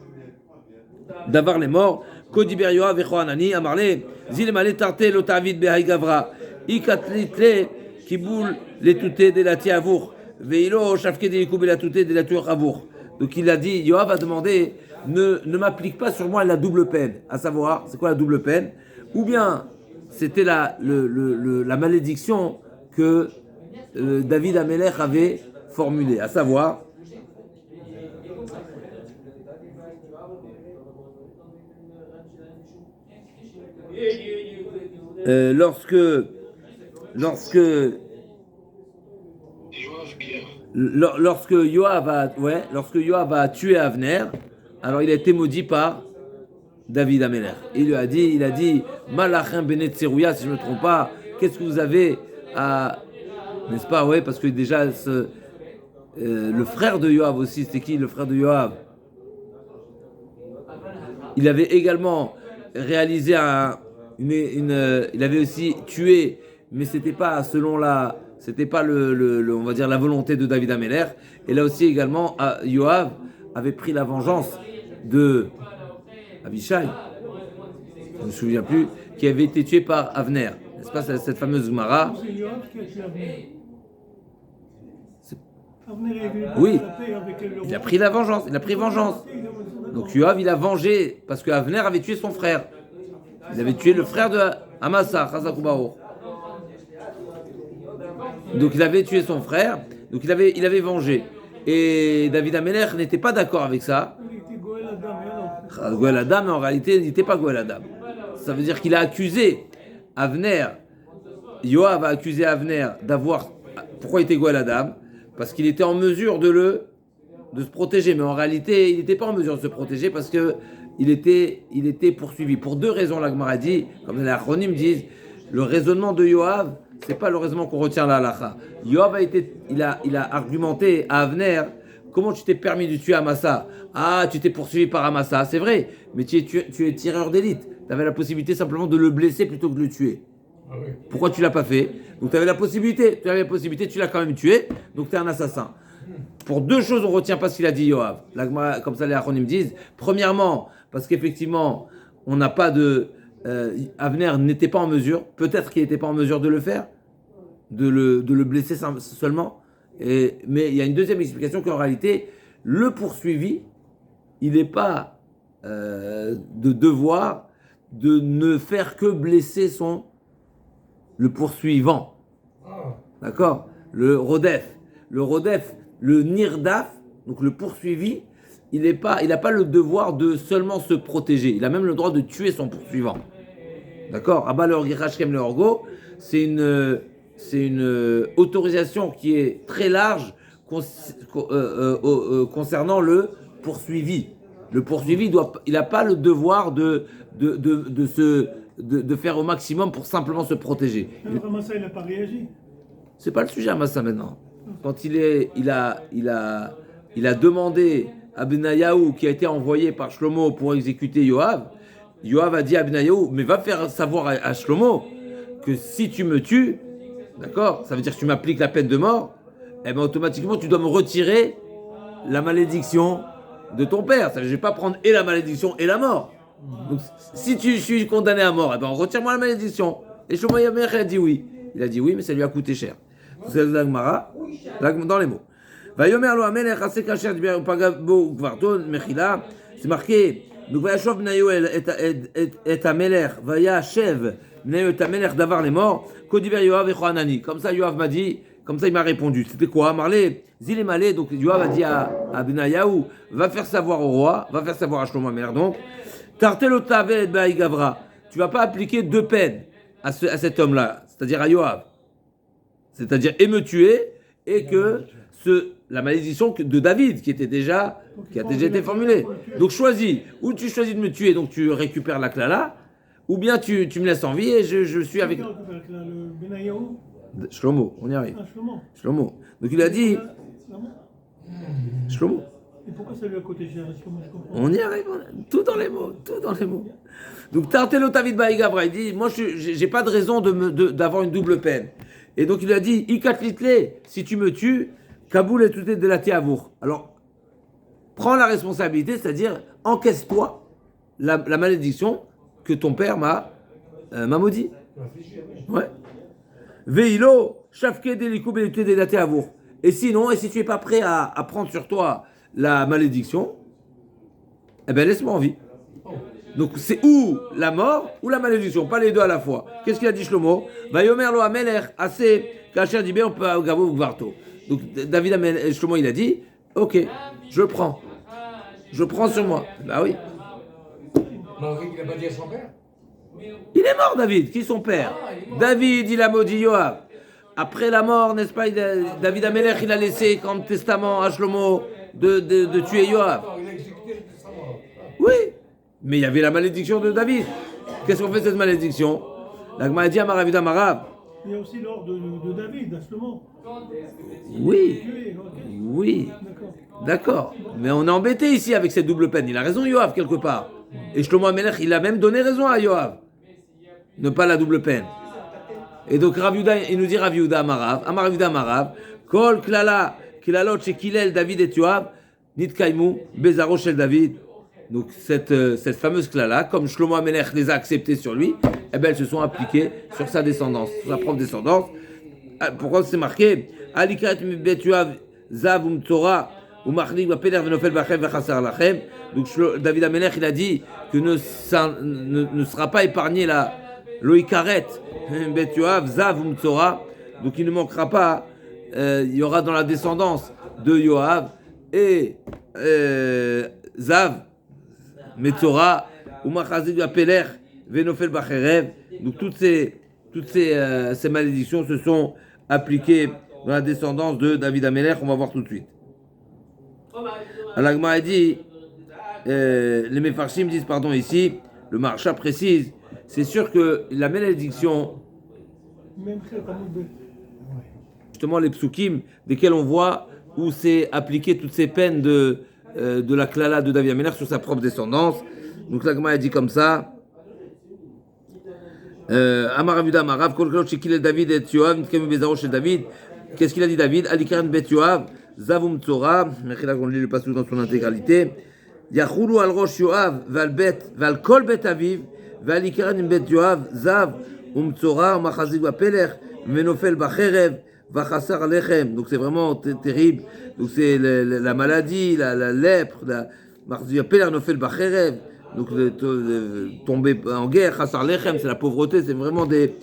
d'avoir les morts. Kodiber Yoav vecho Hanani amarle zil malé tarte lo tavid behay gavra ikatlitle kiboul les touté de la tiavour veilo shafke de yikub la touté de la tuur avour. Donc il a dit, Yoav a demandé, ne m'applique pas sur moi la double peine. À savoir, c'est quoi la double peine? Ou bien c'était la malédiction que David Amelech avait formulée, à savoir lorsque Yoav a tué Avner, alors il a été maudit par David Amelech. Il a dit Malachim Benet Tserouya, si je ne me trompe pas, qu'est-ce que vous avez à... N'est-ce pas? Ouais, parce que déjà, le frère de Yoav aussi, c'était qui le frère de Yoav? Il avait également réalisé il avait aussi tué, mais c'était pas selon c'était pas on va dire la volonté de David Amelech. Et là aussi également, Yoav avait pris la vengeance de Abishai. je ne me souviens plus, qui avait été tué par Avner. N'est-ce pas cette fameuse Gemara? C'est Yoav qui a tué Avner. Avner est venu Oui. la paix avec le Il a roi. pris la vengeance, il a pris vengeance. Donc Yoav, il a vengé, parce que Avner avait tué son frère. Il avait tué le frère de Amasa, Chazakubao. Donc il avait tué son frère, donc il avait vengé. Et David Amelech n'était pas d'accord avec ça. Il était Goël Adam, et alors Goël Adam, mais en réalité, il n'était pas Goël Adam. Ça veut dire qu'il a accusé Avner, Yoav a accusé Avner d'avoir... Pourquoi il était Goël Adam? Parce qu'il était en mesure de se protéger, mais en réalité, il n'était pas en mesure de se protéger parce que il était poursuivi. Pour deux raisons, la Gemara dit, comme les acronymes disent, le raisonnement de Yoav, c'est pas le raisonnement qu'on retient à la halakha. Yoav il a argumenté à Avner, comment tu t'es permis de tuer Amasa? Ah, tu t'es poursuivi par Amasa, c'est vrai, mais tu es tireur d'élite. Tu avais la possibilité simplement de le blesser plutôt que de le tuer. Ah oui. Pourquoi tu l'as pas fait? Donc tu avais la possibilité, tu l'as quand même tué, donc tu es un assassin. Pour deux choses, on retient pas ce qu'il a dit Yoav. Comme ça, les acronymes disent. Premièrement, parce qu'effectivement, on n'a pas de... Avner n'était pas en mesure, peut-être qu'il n'était pas en mesure de le faire, de le blesser seulement. Mais il y a une deuxième explication qu'en réalité, le poursuivi, il n'est pas de devoir de ne faire que blesser le poursuivant. D'accord? Le Rodef, le Nirdaf, donc le poursuivi, il n'a pas le devoir de seulement se protéger. Il a même le droit de tuer son poursuivant. D'accord? Abba le Orgirachkem le Orgo, c'est une autorisation qui est très large concernant le poursuivi. Le poursuivi, il n'a pas le devoir de faire au maximum pour simplement se protéger. alors Amasa, il n'a pas réagi. C'est pas le sujet à Massa maintenant. Quand il a demandé à Benayahu, qui a été envoyé par Shlomo pour exécuter Yoav, Yoav a dit à Benayahu, mais va faire savoir à Shlomo que si tu me tues, d'accord, ça veut dire que tu m'appliques la peine de mort, eh ben automatiquement tu dois me retirer la malédiction de ton père. Ça veut dire, je vais pas prendre et la malédiction et la mort. Donc si tu suis condamné à mort, eh ben retire-moi la malédiction. Et Shlomo Yamer a dit oui. Il a dit oui, mais ça lui a coûté cher. C'est la Gemara, dans les mots. Vayomer lo amelech aseh kasher diber upagabo ukvarton mechila. C'est marqué. Donc vayashov bnayo et amelech vayashev bnayo et amelech d'avar les morts. Kodiber Yoav et Chohanani. Comme ça Yoav m'a dit, comme ça il m'a répondu. C'était quoi? Marlé zil malé. Donc Yoav a dit à Benayahu, va faire savoir au roi, va faire savoir à Shlomo Amelech. Donc tartelotave et baigavra. Tu vas pas appliquer deux peines à cet homme-là, c'est-à-dire à Yoav. C'est-à-dire et me tuer et que la malédiction de David qui a déjà été formulée. Donc choisis, ou tu choisis de me tuer, donc tu récupères la klala, ou bien tu me laisses en vie et je suis avec... Le Benayahu, Shlomo, on y arrive. Shlomo. Shlomo. Donc il a dit... Shlomo. Et pourquoi ça lui a coûté cher? Shlomo, je comprends. On y arrive, tout dans les mots. Donc Tartelo David Baïgavra, il dit, moi j'ai pas de raison d'avoir une double peine. Et donc il lui a dit, Ikatlitle, si tu me tues, Kaboul est tout de la Tiavour. Alors, prends la responsabilité, c'est-à-dire encaisse-toi la malédiction que ton père m'a maudit. Ouais. Veilo, Shafke Delikou Belité de la Tiavour. Et sinon, si tu n'es pas prêt à prendre sur toi la malédiction, eh bien laisse-moi en vie. Donc c'est ou la mort ou la malédiction, pas les deux à la fois. Qu'est-ce qu'il a dit Shlomo? Vayomer lo amelech assez kasher diber gavo gvarto. Donc David Shlomo il a dit, ok, je prends sur moi. Bah oui. Malgré qu'il n'a pas dit à son père. Il est mort David, qui est son père? David il a maudit Yoav. Après la mort, n'est-ce pas, David Amelech il a laissé comme testament à Shlomo de tuer Yoav. Il a exécuté le testament. Oui. Mais il y avait la malédiction de David. Qu'est-ce qu'on fait de cette malédiction? La Gemara dit à Maravidah Marav. Il y a aussi l'ordre de David, à Shlomo. Oui, Tué, ok. oui, D'accord. d'accord. Mais on est embêté ici avec cette double peine. Il a raison Yoav quelque part. Et Shlomo Amelech, il a même donné raison à Yoav. Ne pas la double peine. Et donc Rav Yehuda, il nous dit Rav Yehuda Amarav, Amar Yehuda Amarav, Kol Klala, Kilalot, Shekilel, David et Yoav, Nitkaimu, Bezaro Shel David. donc cette fameuse klala, comme Shlomo HaMelech les a acceptées sur lui, eh ben elles se sont appliquées sur sa descendance, sur sa propre descendance. Pourquoi c'est marqué Alikaret bet Yoav zav umtzora umachlik bapeder venofel bachem vechasar lachem. Donc David HaMelech il a dit que ne sera pas épargné la loikaret bet Yoav zav umtzora. Donc il ne manquera pas, il y aura dans la descendance de Yoav et Zav, Metzora, Umachazid Vapeler, Venofel Bacherev. Donc toutes ces malédictions se sont appliquées dans la descendance de David HaMelech. On va voir tout de suite. Al-Agma a dit, les Mefarshim disent, pardon, ici, le Maharsha précise, c'est sûr que la malédiction, justement les psukim, desquels on voit où c'est appliqué toutes ces peines de la klala de David HaMelech sur sa propre descendance. Donc l'Agma a dit comme ça. Amar Avuda Amarav, Kol Kalot Shekil David et Yoav, Nitkemu Bezaro chez David. Qu'est-ce qu'il a dit David? Alikaran Bet Yoav, Zavum Tzora, Mechila qu'on lit le passage dans son intégralité. Yachulu al Rosh Yoav, Val Bet, Val Kol Bet Aviv, Valikaran Bet Yoav, Zav, Tzora, Machazik Vapeler, Menofel Bacherev, Vachasar Alechem. Donc c'est vraiment terrible. Donc c'est la maladie, la lèpre, Machazik Vapeler, Nofel Bacherev. Donc tomber en guerre, Chassar Lechem, c'est la pauvreté, c'est vraiment des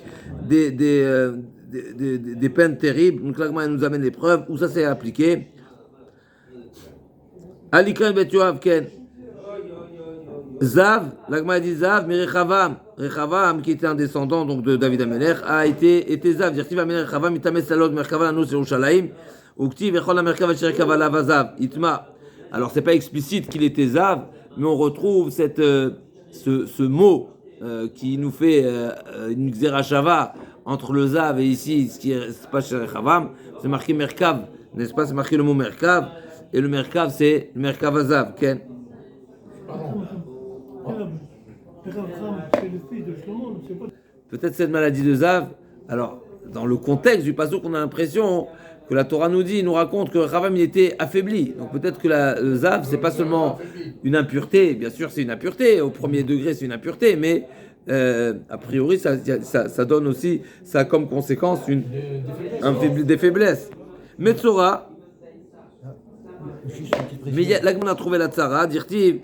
peines terribles. Donc l'Agma nous amène les preuves où ça s'est appliqué. Alikran Bet Yoav Ken Zav, l'Agma dit Zav, mais Rechavam, qui était un descendant donc de David HaMelech, a été Zav. Dirtiv HaMelech Rechavam, Itames Salod, Merkava Lanus Yerushalayim, Ukti Vechol HaMerkava Sherkava Lava Zav, Itma. Alors c'est pas explicite qu'il était Zav, mais on retrouve ce mot qui nous fait une xerashava entre le Zav et ici, ce qui est pas chez Rechavam, c'est marqué Merkav, n'est-ce pas? C'est marqué le mot Merkav, et le Merkav c'est le Merkav Zav. Ken? Peut-être cette maladie de Zav, alors dans le contexte du passage qu'on a l'impression que la Torah nous dit, nous raconte que Rechavam il était affaibli. Donc peut-être que le Zav, c'est pas seulement une impureté, bien sûr c'est une impureté, au premier degré c'est une impureté, mais a priori ça donne aussi, ça a comme conséquence des faiblesses. Metzora, mais là on a trouvé la Tzara, dire-t-il,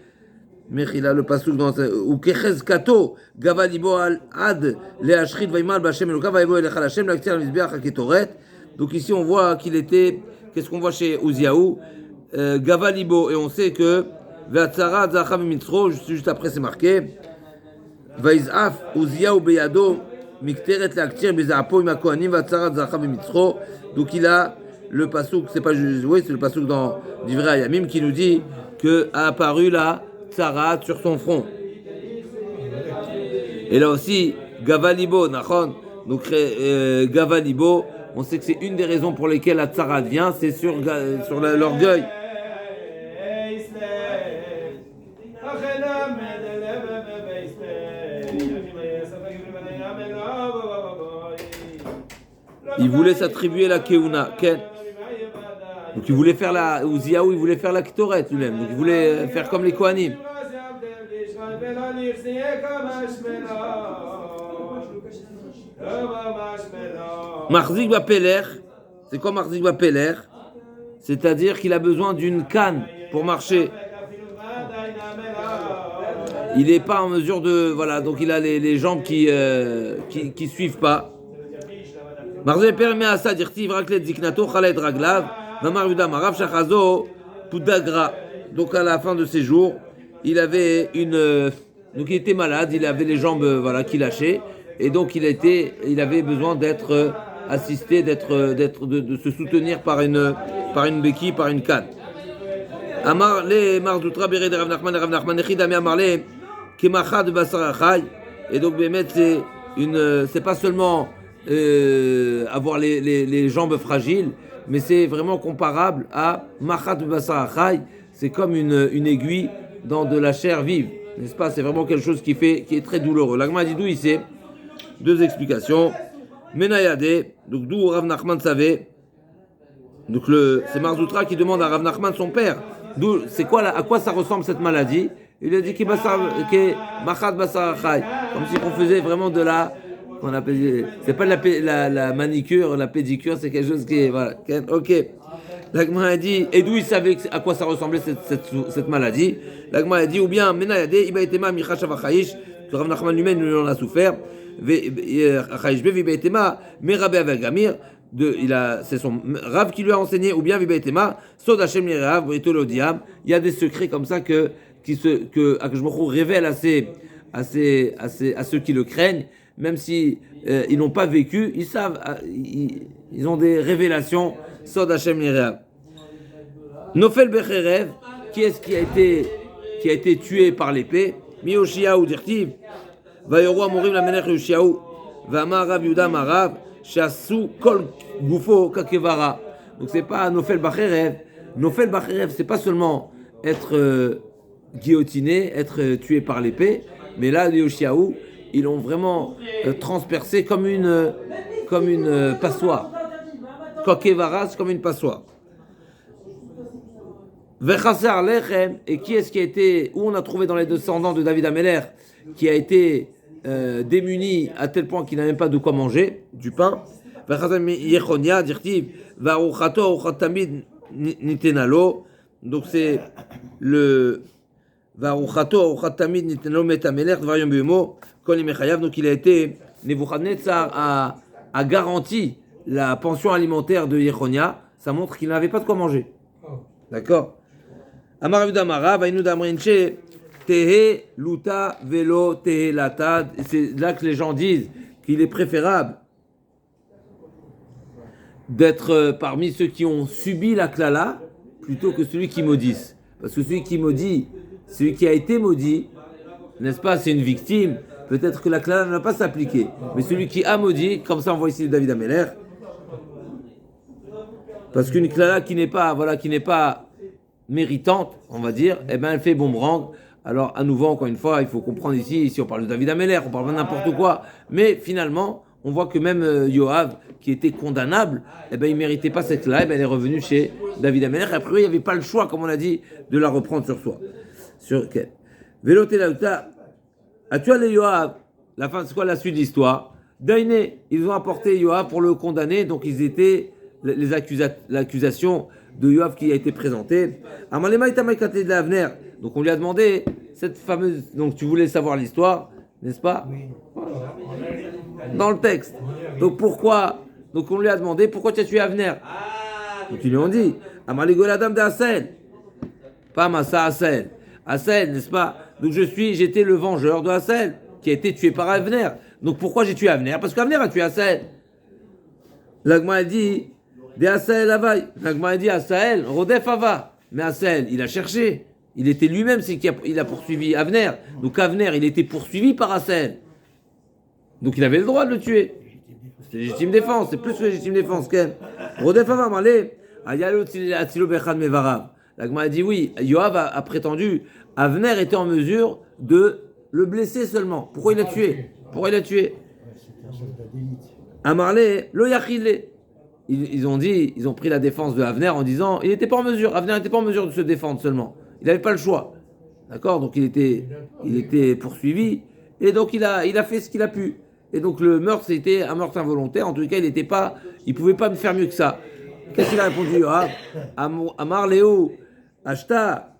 Mechila le pasuk dans ou Kechez Kato, Gavalibo ad leashrit vaimal b'Hashem Elokav vaivo elecha l'Hashem l'aktir al-mizbeach haketoret. Donc ici on voit qu'il était, qu'est-ce qu'on voit chez Uziaou, Gavalibo, et on sait que Ve'atzara zacha v'mitzro, juste après c'est marqué Vaizaf Uziaou beyado mikteret l'aktir bezapo ima kohanim ve'atzara zacha v'mitzro. Donc il a le pasuk, c'est pas oui, c'est le pasuk dans Divrei Hayamim qui nous dit que a apparu la Tzara sur son front. Et là aussi Gavalibo, nachon, donc Gavalibo, on sait que c'est une des raisons pour lesquelles la Tzara vient, c'est sur l'orgueil. Il voulait s'attribuer la Keuna. Donc il voulait faire la Uziaou, il voulait faire la Ketoret lui-même. Donc il voulait faire comme les Kohanim. Marzik Bapeler, c'est quoi Marzik Bapeler? C'est-à-dire qu'il a besoin d'une canne pour marcher. Il n'est pas en mesure de... Voilà, donc il a les jambes qui suivent pas. Marzik permet à ça, dire-t-il, Raklet Ziknato, Khaled Raglav, Mamar Yuda Marav, Shachazo, Poudagra. Donc à la fin de ses jours, il avait donc il était malade, il avait les jambes qui lâchaient. Et donc il avait besoin d'être assisté, de se soutenir par une béquille, par une canne. Amar le Marzoutra bere de Rav Nachman echidami amar le kemachad basar achai. Et donc Bémet c'est pas seulement avoir les jambes fragiles, mais c'est vraiment comparable à machad basar achai. C'est comme une aiguille dans de la chair vive, n'est-ce pas? C'est vraiment quelque chose qui est très douloureux. L'Agma dit d'où il sait. Deux explications. Menayade, donc d'où Rav Nachman savait. Donc c'est Marzoutra qui demande à Rav Nachman son père. À quoi ça ressemble cette maladie? Il lui a dit machat basar chai, comme si on faisait vraiment de la, on appelle, c'est pas la manicure, la pédicure, c'est quelque chose qui est, voilà, ok. L'agma a dit, et d'où il savait à quoi ça ressemblait cette maladie. L'agma a dit, ou bien, Menayade, Ibaitema, Micha Shavachayish, que Rav Nachman lui-même, il en a souffert, Chayish Bev, Ibaitema, Merabe Avagamir, c'est son Rav qui lui a enseigné, ou bien Vibaitema, Sod Hashem Yerav, Britolodiam, il y a des secrets comme ça que Akashmochou révèle à ceux qui le craignent, même si ils n'ont pas vécu, ils savent, ils ont des révélations. Sod Hashem Yerav. Nofel Becherev, qui est-ce qui a été tué par l'épée? Mi Yoshiaou dirtiv, Vayoru Amorim la Melech Yoshiaou, Vamar Rav Yuda Marav, Shasu Kol Gufo Kakevara. Donc c'est pas Nofel Becherev. Nofel Becherev, c'est pas seulement être guillotiné, être tué par l'épée, mais là, les Yoshiaou, ils l'ont vraiment transpercé comme une passoire. Kakevara, c'est comme une passoire. Vechasar Lechem, et qui est-ce qui a été, où on a trouvé dans les descendants de David Améler, qui a été démuni à tel point qu'il n'a même pas de quoi manger, du pain. Vechasar Yechonia, dirtiv, Varuchato, Uchatamid Nitenalo. Donc c'est le Varuchato, Uchatamid Nitenalo Metameler, Dvarium Bumo, Kol Mechayav. Donc il a été, Nebuchadnezzar a garanti la pension alimentaire de Yechonia. Ça montre qu'il n'avait pas de quoi manger. D'accord. Amar Yehuda Marav, Vainu Damrinche, Tehe Luta Velo Tehe Latad. C'est là que les gens disent qu'il est préférable d'être parmi ceux qui ont subi la klala plutôt que celui qui maudisse. Parce que celui qui maudit, celui qui a été maudit, n'est-ce pas, c'est une victime. Peut-être que la klala ne va pas s'appliquer. Mais celui qui a maudit, comme ça on voit ici David Améler, parce qu'une klala qui n'est pas méritante, on va dire, eh ben elle fait boomerang. Alors à nouveau, encore une fois, il faut comprendre ici on parle de David Améler, on parle de n'importe quoi, mais finalement, on voit que même Yoav, qui était condamnable, eh ben il méritait pas cette klala, eh ben elle est revenue chez David Améler. Et après, il n'y avait pas le choix, comme on a dit, de la reprendre sur soi. Sur quel Véloté Lauta, as-tu allé Yoav? La fin, c'est quoi la suite de l'histoire? Dainé, ils ont apporté Yoav pour le condamner, donc ils étaient l'accusation de Yoav qui a été présentée. Donc on lui a demandé cette fameuse. Donc tu voulais savoir l'histoire, n'est-ce pas? Oui. Dans le texte. Donc pourquoi? Donc on lui a demandé pourquoi tu as tué Avner. Donc ils lui ont dit Amaligoladam de Hassel. Pas Massa Hassel. Hassel, n'est-ce pas? Donc j'étais le vengeur de Hassel qui a été tué par Avner. Donc pourquoi j'ai tué Avner? Parce qu'Avner a tué Hassel. L'Agma a dit de Hassel Avaï. L'Agma a dit Hassel, Rodef Ava. Mais Hassel, il a cherché. Il était lui-même, il a poursuivi Avner. Donc Avner, il était poursuivi par Hassel. Donc il avait le droit de le tuer. C'est légitime défense, c'est plus que légitime défense. Rodef Ava, Malé, Ayalo Atzilo Bechad Mevarav. L'Agma a dit oui, Yoav a prétendu, Avner était en mesure de le blesser seulement. Pourquoi il l'a tué? Amarlé, lo yachile. Ils ont pris la défense de Avner en disant, Avner n'était pas en mesure de se défendre seulement. Il n'avait pas le choix. D'accord? Donc il était poursuivi, et donc il a fait ce qu'il a pu. Et donc le meurtre, c'était un meurtre involontaire. En tout cas, il pouvait pas me faire mieux que ça. Qu'est-ce qu'il a répondu? Amar Léo, Ashta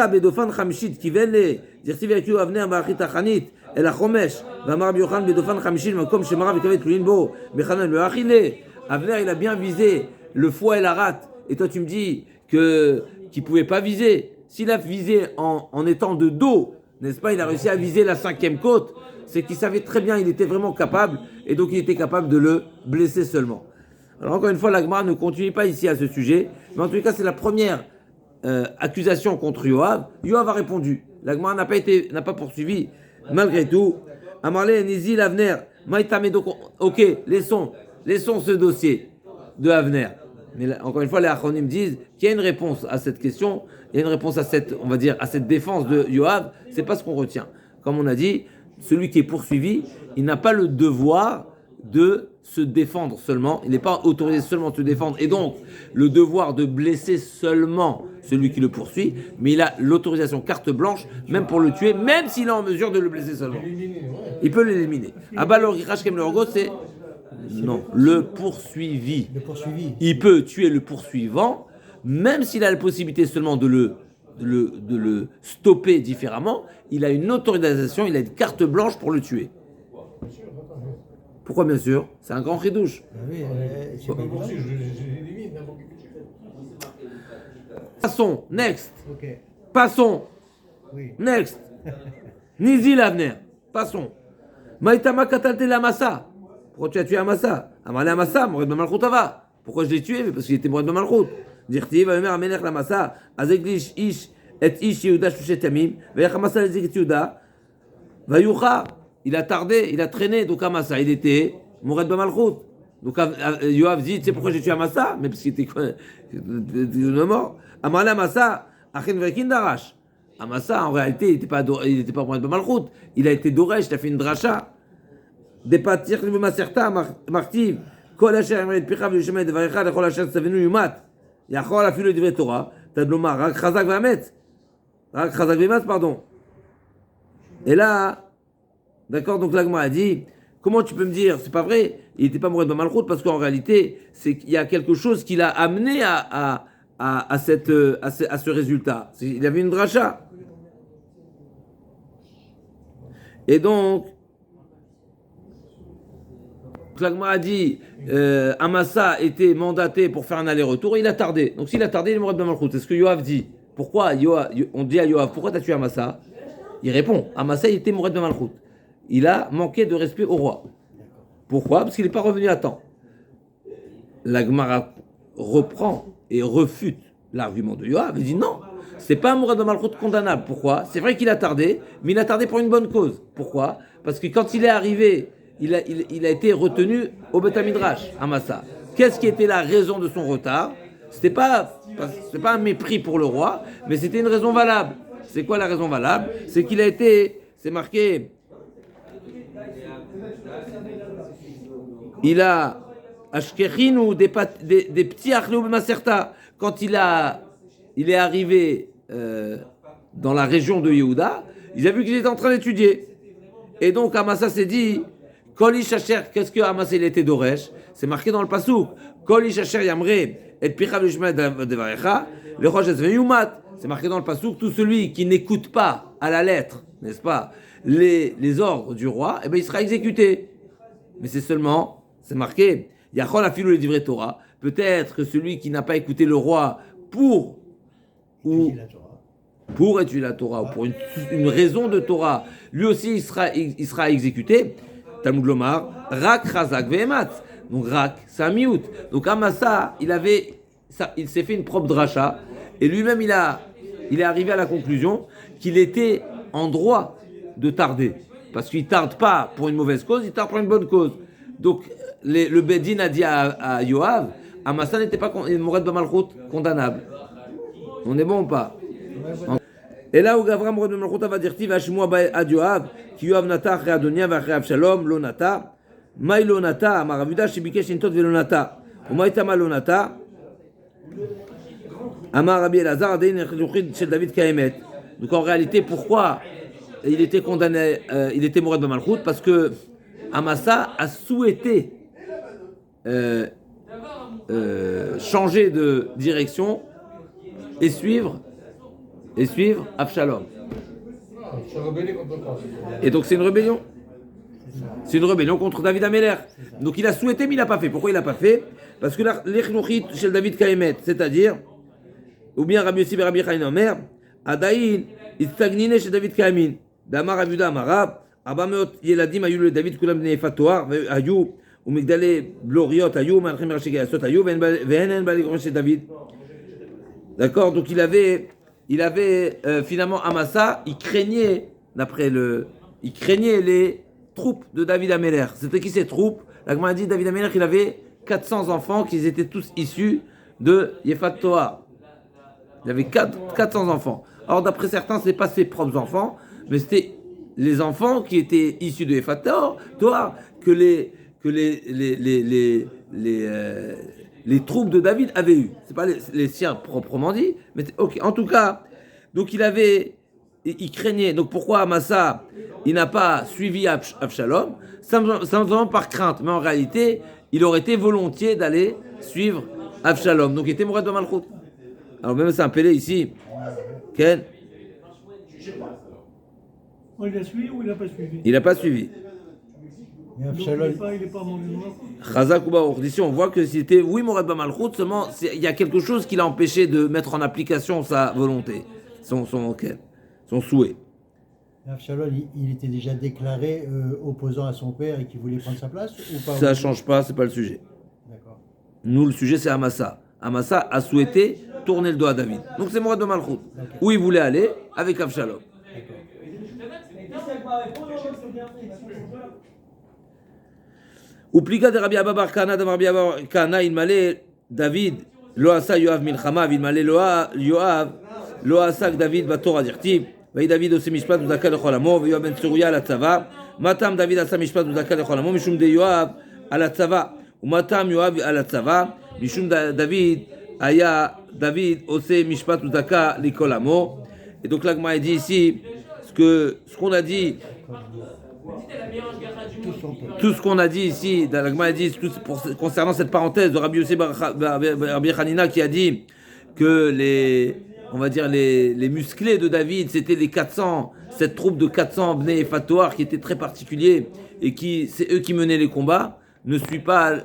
Bedofan Chamishit, qui venait, dirti avec you Avner Bachit Achanit, El Achomesh, Vamar Biochan Bedofan Chamishit, comme chez Marav et Kavet Luinbo, Mechanan le Achille. Avner, il a bien visé le foie et la rate. Et toi, tu me dis qu'il ne pouvait pas viser. S'il a visé en étant de dos, n'est-ce pas, il a réussi à viser la 5e côte, c'est qu'il savait très bien, il était vraiment capable, et donc il était capable de le blesser seulement. Alors encore une fois, l'Agma ne continue pas ici à ce sujet, mais en tout cas, c'est la première accusation contre Yoav. Yoav a répondu. L'Agma n'a pas poursuivi. Malgré tout, Amarlé, Nizi, l'Avner, Maïtame, donc, ok, laissons ce dossier de Avner. Mais là, encore une fois, les Achonim disent qu'il y a une réponse à cette question, il y a une réponse à cette défense de Yoav, c'est pas ce qu'on retient. Comme on a dit, celui qui est poursuivi, il n'a pas le devoir de se défendre seulement, il n'est pas autorisé seulement de se défendre, et donc le devoir de blesser seulement celui qui le poursuit, mais il a l'autorisation carte blanche, même pour le tuer, même s'il est en mesure de le blesser seulement. Il peut l'éliminer. C'est non, le poursuivi. Le poursuivi. Il peut tuer le poursuivant, même s'il a la possibilité seulement de le stopper différemment. Il a une autorisation, il a une carte blanche pour le tuer. Pourquoi bien sûr? C'est un grand chidouche. Ah oui, c'est pas évident. Passons, next. Ok, Passons, oui. next. Nizi l'avenir. Passons. Maïtama katalte la massa. Pourquoi tu as tué Amasa? Amala Amasa, Mored Bamalchut Ava. Pourquoi je l'ai tué? Parce qu'il était Mored Bamalchut. Dirti, va mer amener la massa. Azeglish ish et ish Yehuda shushet yamim. Veillach Amasa les Yehuda. Vayucha. Il a tardé, il a traîné. Donc Amasa, il était Mored Bamalchut. Donc Yoav dit, tu sais pourquoi j'ai tué Amasa? Mais parce qu'il était quoi? Mort. Amala Amasa, Achen Vrekin Darash. Amasa, en réalité, il n'était pas Mored Bamalchut. Il a été Doresh, il a fait une dracha. Des pâtir de Maserta, Martiv, Kol Asher Emret Pichav Yushemet Devarecha, Lechol Asher Tzavenu Yumat, Yachol Afilu Divrei Torah, Tadloma, Rak Chazak Vamet, Rak Chazak Vamet, pardon. Et là, d'accord, donc l'Agma a dit, comment tu peux me dire, c'est pas vrai, il n'était pas Mored Bamalchut, parce qu'en réalité, c'est qu'il y a quelque chose qui l'a amené à ce résultat. Il avait une dracha. Et donc, l'Agma a dit Amasa était mandaté pour faire un aller-retour, il a tardé. Donc s'il a tardé, il est Mored Bamalchut. C'est ce que Yoav dit. Pourquoi on dit à Yoav, pourquoi tu as tué Amasa? Il répond, Amasa il était Mored Bamalchut. Il a manqué de respect au roi. Pourquoi? Parce qu'il n'est pas revenu à temps. L'Agma reprend et refute l'argument de Yoav. Il dit non, c'est pas un Mored Bamalchut condamnable. Pourquoi? C'est vrai qu'il a tardé, mais il a tardé pour une bonne cause. Pourquoi? Parce que quand il est arrivé, il a été retenu au Beth Midrash, Amasa. Qu'est-ce qui était la raison de son retard? C'était pas un mépris pour le roi, mais c'était une raison valable. C'est quoi la raison valable? C'est qu'il a été, c'est marqué, il a Ashkechin ou des petits Achlou B'Maserta. Quand il est arrivé dans la région de Yehuda, il a vu qu'il était en train d'étudier. Et donc Amasa s'est dit, Kol ish asher, qu'est-ce que Amasa il était d'Oresh? C'est marqué dans le pasuk. Kol ish asher yamre et pichav yishmet devarecha le rosh ezve yumat. C'est marqué dans le pasuk. Tout celui qui n'écoute pas à la lettre, n'est-ce pas, les ordres du roi, eh ben il sera exécuté. Mais c'est seulement, c'est marqué. Yachol afilu le divrei Torah. Peut-être que celui qui n'a pas écouté le roi pour étudier la Torah ou pour une raison de Torah, lui aussi il sera exécuté. Talmud Lomar, Rak Chazak Vehemat. Donc Rak, c'est un miout. Donc Amasa, il s'est fait une propre dracha et lui-même il est arrivé à la conclusion qu'il était en droit de tarder. Parce qu'il ne tarde pas pour une mauvaise cause, il tarde pour une bonne cause. Donc le Bedin a dit à Yoav, Amasa n'était pas Mored Bamalchut condamnable. On est bon ou pas? Et là où Gavram Mored Bamalchut va dire Tivashmoa ad Yoav, ki Yoav nata achre Adonia v'achre Avshalom, lo nata, maï lo nata, amar Avuda shebikesh nintot velo nata, ou maï tama lo nata, amar Rabbi Elazar adein echluchid shel David kaemet. Donc en réalité, pourquoi il était condamné, il était Mored Bamalchut? Parce que Amasa a souhaité changer de direction et suivre Avshalom. Et donc c'est une rébellion. C'est une rébellion contre David Améler. Donc il a souhaité mais il n'a pas fait. Pourquoi il n'a pas fait? Parce que l'echnuchit chez David Kaemet, c'est-à-dire, ou bien Rabbi Yossi et Rabbi Chaim Omer, Adaïn, Istagnine chez David Kaemin, Damar Avuda Amarab, Abameot Yeladim Ayou le David Kulam Bnei Fatoar, Ayou, ou Migdale Bloriot Ayou, Malchim Rachigay Asot Ayou, Vehenen Baligron chez David. D'accord? Donc il avait finalement Amasa, il craignait les troupes de David Améler. C'était qui ces troupes? La Gemara dit David Améler, il avait 400 enfants qui étaient tous issus de Yefat Toar. Il avait 400 enfants. Alors d'après certains, ce n'est pas ses propres enfants, mais c'était les enfants qui étaient issus de Yefat Toar que que les troupes de David avaient eu. C'est pas les siens proprement dit, mais ok. En tout cas, donc il craignait. Donc pourquoi Amasa, il n'a pas suivi Absalom, simplement par crainte. Mais en réalité, il aurait été volontiers d'aller suivre Absalom. Donc il était Mourad Malchut. Alors même c'est un Pélé ici. Ken? Il a suivi ou il n'a pas suivi? Il n'a pas suivi. Mais Donc Absalom, il n'est pas mangé noir. Chazak ou Baour. D'ici, on voit que c'était, oui, Mourad Malchut, seulement il y a quelque chose qui l'a empêché de mettre en application sa volonté, son souhait. Absalom, il était déjà déclaré opposant à son père et qu'il voulait prendre sa place ou pas? Ça ne change pas, c'est pas le sujet. D'accord. Nous, le sujet, c'est Amasa. Amasa a souhaité tourner le dos à David. Donc c'est Mourad Malchut. Où il voulait aller avec Absalom. Uplika de Rabbi Abba Bar Kana, de Rabbi Abba Bar Kana, il m'allait David, lo asa Yoav milchama, il m'allait Yoav, lo asa David batora dirtib, ואי דוד עושה משפט וזכה לכל עמו, ויואב בן צרויה על הצבא. מה טעם דוד עשה משפט וזכה לכל עמו? משום דיואב על הצבא. ומה טעם יואב על הצבא? משום דוד עושה משפט וזכה לכל עמו. Et donc l'Agma dit ici, ce qu'on a dit, tout ce qu'on a dit ici, l'Agma dit concernant cette parenthèse de Rabbi Yossi Rabbi Hanina qui a dit que on va dire les musclés de David, c'était les 400, cette troupe de 400 Bnei Fatoar qui était très particulier et c'est eux qui menaient les combats, ne suit pas,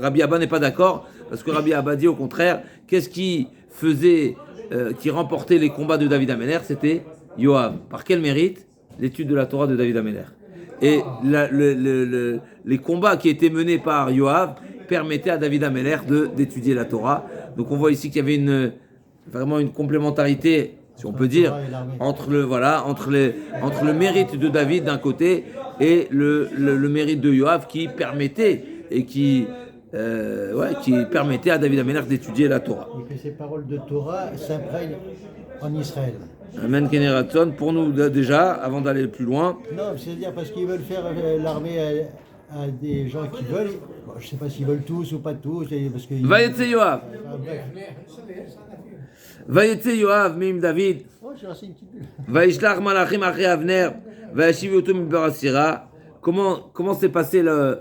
Rabbi Abba n'est pas d'accord, parce que Rabbi Abba dit au contraire, qu'est-ce qui faisait, qui remportait les combats de David Améler, c'était Yoav. Par quel mérite? L'étude de la Torah de David Améler. Et les combats qui étaient menés par Yoav permettaient à David Améler d'étudier la Torah. Donc on voit ici qu'il y avait vraiment une complémentarité, si on peut dire, entre le mérite de David d'un côté et le mérite de Yoav qui permettait permettait à David Améler d'étudier la Torah. Et que ces paroles de Torah s'imprègnent en Israël. Amen Keneratson, pour nous déjà, avant d'aller plus loin. Non, c'est-à-dire parce qu'ils veulent faire l'armée à des gens qui veulent. Bon, je ne sais pas s'ils veulent tous ou pas tous. Parce que Vayetse Yoav. Vayetse Yoav, Mim David. Oh, j'ai lancé une petite bulle. Vaishlach Malachim Achri Avner. Vayashiv Yotom Barasira. Comment s'est passé la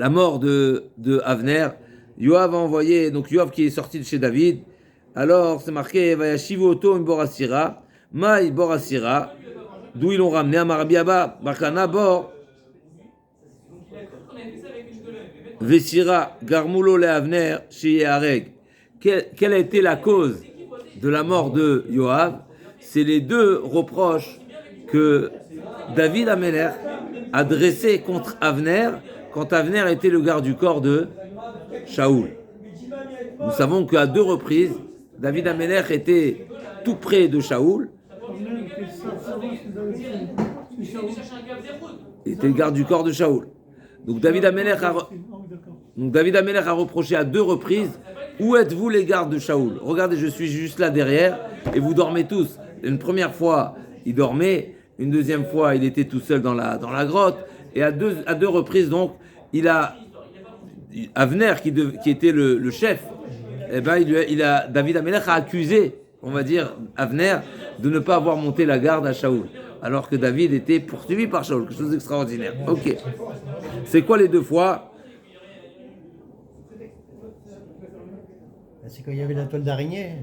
mort de Avner? Yoav a envoyé, donc Yoav qui est sorti de chez David. Alors c'est marqué Vayashiv Yotom Barasira. Maï Barasira. D'où ils l'ont ramené à Rabbi Abba Bar Kana Bor. Vesira Garmulo le Avner chez Areg. Quelle a été la cause de la mort de Yoav? C'est les deux reproches que David Améler a dressés contre Avner quand Avner était le garde du corps de Shaoul. Nous savons qu'à deux reprises, David Améler était tout près de Shaoul. Il était le garde du corps de Shaoul. Donc David Améler a reproché à deux reprises: où êtes-vous les gardes de Shaoul? Regardez, je suis juste là derrière et vous dormez tous. Une première fois, il dormait. Une deuxième fois, il était tout seul dans la grotte. Et à deux reprises, donc, Avner, qui était le chef, eh ben, David Améler a accusé, on va dire, Avner de ne pas avoir monté la garde à Shaoul. Alors que David était poursuivi par Shaoul. Quelque chose d'extraordinaire. Ok. C'est quoi les deux fois? C'est quand il y avait la toile d'araignée.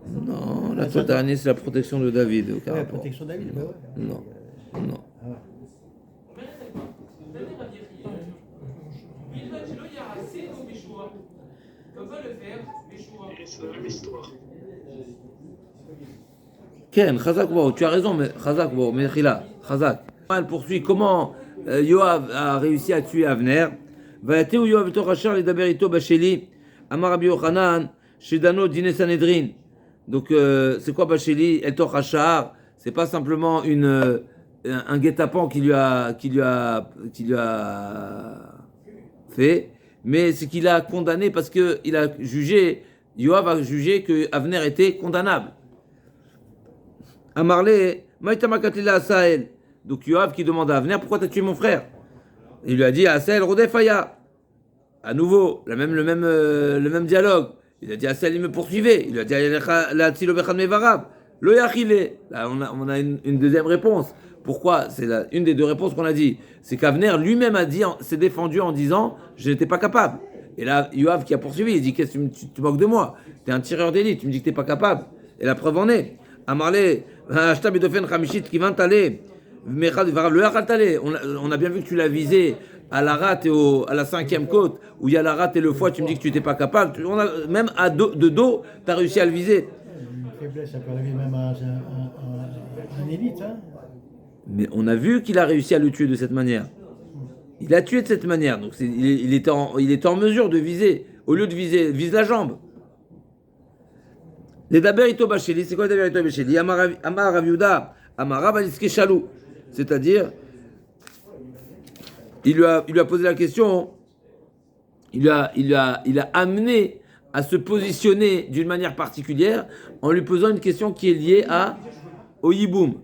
Non, la toile d'araignée, c'est la protection de David. Aucun La rapport. protection de David, bah ouais. Non. Ah ouais. Ken, Chazak, wow, tu as raison, mais Chazak, wow, mais Chazak. Elle poursuit comment Yoav a réussi à tuer Avner. Vayate ou Yoav eto Rachar les daberito bacheli Amar Rabbi Yochanan Shedano Dine Sanhedrin. Donc c'est quoi bacheli eto Rachar? C'est pas simplement un guet-apens qui lui a fait, mais c'est qu'il a condamné parce que Yoav a jugé que Avner était condamnable. Amarle, Maïtamakatila Sahel, Donc Yoav qui demande à Avner, pourquoi t'as tué mon frère? Il lui a dit, Asel, Rodefaya. À nouveau, le même dialogue. Il a dit, Asel, il me poursuivait. Il lui a dit, la Tzilo Bechad Mevarav. Lo Yachile. Là, on a une deuxième réponse. Pourquoi? C'est une des deux réponses qu'on a dit. C'est qu'Avner lui-même s'est défendu en disant, je n'étais pas capable. Et là, Yoav qui a poursuivi, il dit, qu'est-ce que tu moques de moi? Tu es un tireur d'élite, tu me dis que tu n'es pas capable. Et la preuve en est. Amarle, Hashta Bedofen Chamishit qui va t'aller. On a bien vu que tu l'as visé à la rate et à la 5e côte, où il y a la rate et le foie, tu me dis que tu n'étais pas capable. Même de dos, tu as réussi à le viser. Une faiblesse, ça peut arriver même à un élite. Hein. Mais on a vu qu'il a réussi à le tuer de cette manière. Il a tué de cette manière. Donc il était en mesure de viser. Au lieu de viser, vise la jambe. Les Daber Ito Bacheli, c'est quoi les Daber Ito Bacheli? Amar Rav Yehuda, Amar Rav Aliske Shalou. C'est-à-dire, il lui a posé la question, il a amené à se positionner d'une manière particulière en lui posant une question qui est liée au Yiboum.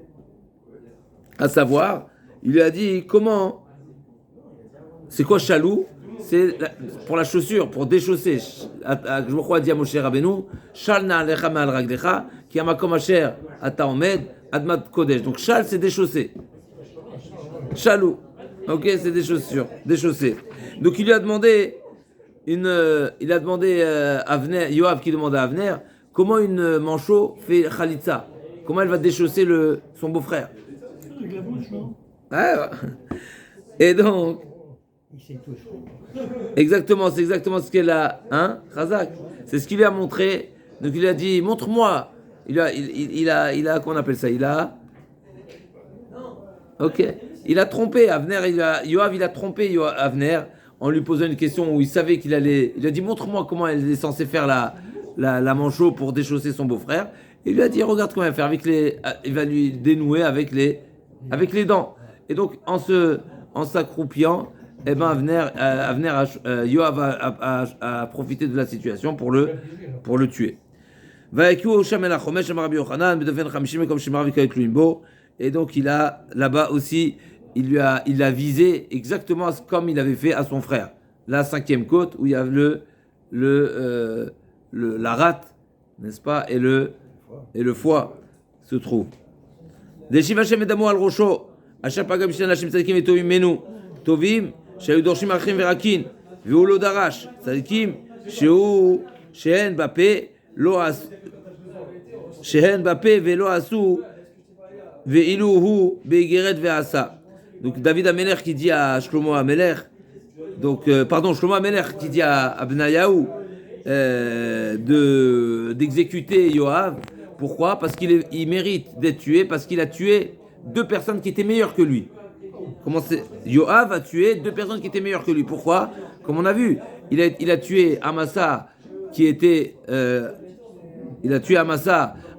À savoir, il lui a dit c'est quoi Shalou? C'est pour la chaussure, pour déchausser. Je me crois à dire Moshe Rabbeinu, Shalna alecha ma'al raglecha, ki amakom asher ata omed admat kodesh. Donc Shal, c'est déchausser. Chalou, ok, c'est des chaussures, déchaussées. Donc il lui a demandé Avner, Yoav qui demande à Avner, comment une manchot fait khalitza? Comment elle va déchausser son beau-frère? Avec la bouche, non? Ah, et donc, Il sait tout, je crois. exactement, c'est exactement ce qu'elle a, hein, Khazak. C'est ce qu'il lui a montré. Donc il lui a dit, montre-moi. Il a, comment on appelle ça? Ok. Il a trompé Avner, Yoav, il a trompé Avner en lui posant une question où il savait qu'il allait. Il a dit, montre-moi comment elle est censée faire la manchot pour déchausser son beau-frère. Et il lui a dit, regarde comment elle va faire il va lui dénouer avec les dents. Et donc, en s'accroupiant, eh ben, Yoav a profité de la situation pour le tuer. Et donc, il a, là-bas aussi, il l'a visé exactement comme il avait fait à son frère. La 5e côte, où il y a la rate, n'est-ce pas, et le foie se trouve. Deshiv Hashem edamo al rosho, asher pagam shen Hashem tzadikim etovim menu, tovim, שהיו דורשים אחים ורקים, והוא לא דרש, צדיקים שהן בפה ולא עשו, ואילו הוא באיגרת ועשה. Donc David Amelech qui dit à Shlomo Amelech, Shlomo Amelech qui dit à Benayahu d'exécuter Yoav. Pourquoi? Parce qu'il mérite d'être tué, parce qu'il a tué 2 personnes qui étaient meilleures que lui. Yoav a tué 2 personnes qui étaient meilleures que lui. Pourquoi? Comme on a vu, il a tué Amasa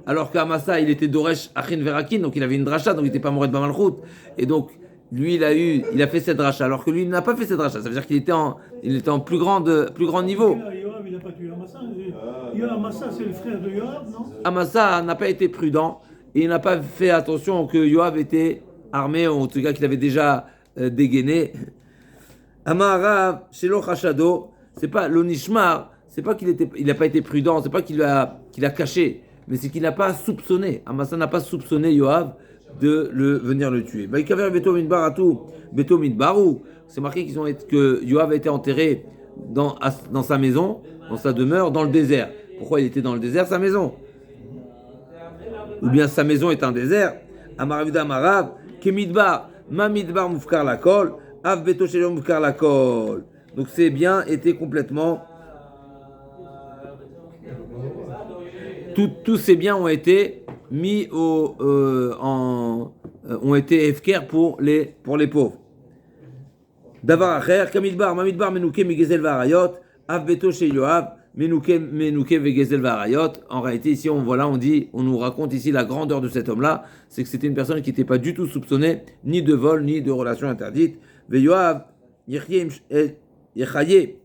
alors qu'Amasa il était Doresh Achin Verakin, donc il avait une dracha, donc il n'était pas Mored Bamalchut. Et donc lui il a fait cette dracha, alors que lui il n'a pas fait cette dracha. Ça veut dire qu'il était en plus grand niveau. Yoav, il n'a pas tué Amasa. Amasa, c'est le frère de Yoav, non? Amasa n'a pas été prudent et il n'a pas fait attention que Yoav était armé, en tout cas qu'il avait déjà dégainé. Amarav, Shelo Chashado, c'est pas l'Onishmar, c'est pas qu'il n'a pas été prudent, c'est pas qu'il a caché, mais c'est qu'il n'a pas soupçonné. Amasa n'a pas soupçonné Yoav de venir le tuer. C'est marqué que Yoav a été enterré dans sa maison, dans sa demeure, dans le désert. Pourquoi il était dans le désert? Sa maison. Ou bien sa maison est un désert. Amarav Amarav, Kemidbar, Mamidbar Mufkar Lakol, Av Beto Shelo Mufkar Lakol. Donc ces biens étaient complètement. Tous ces biens ont été mis ont été efker pour les pauvres. Davar Acher, Kamidbar, Mamidbar Menouke Migezel Varayot, Av Beto Shel Yoav, Menouke Vegezel Varayot. En réalité, ici, on nous raconte ici la grandeur de cet homme-là, c'est que c'était une personne qui n'était pas du tout soupçonnée, ni de vol, ni de relation interdite. Ve Yoav, Yechaye,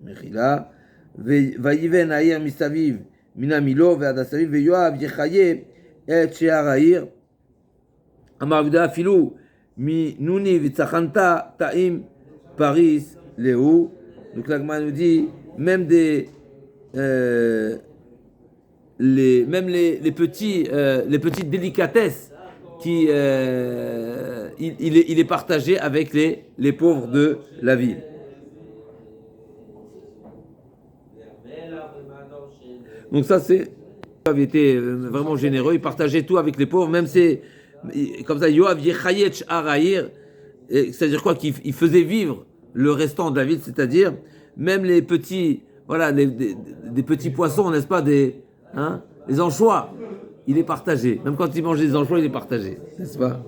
Mechila, Vayiven Aïr Mistaviv, Minamilo, Veadasaviv, Ve Yoav, Yechaye, Et Shear Aïr, Amar Vida Filou, Mi Nuni Vitzachanta Taim Paris Léou. Donc l'Agma nous dit, même les petites délicatesses il est partagé avec les pauvres de la ville. Donc ça c'est, il était vraiment généreux, il partageait tout avec les pauvres, même comme ça, Yoav Yechayetch Arahir, c'est-à-dire quoi, qu'il faisait vivre le restant de la ville, c'est-à-dire même les petits, voilà, des petits poissons, n'est-ce pas, les anchois, il est partagé. Même quand il mangeait des anchois, il est partagé, n'est-ce pas?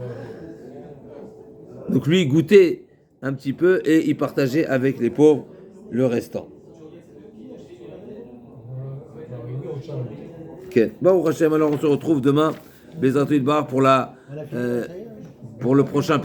Donc lui, il goûtait un petit peu et il partageait avec les pauvres le restant. Ok. Bon, Hachem, alors on se retrouve demain, Bezrat Bar pour le prochain.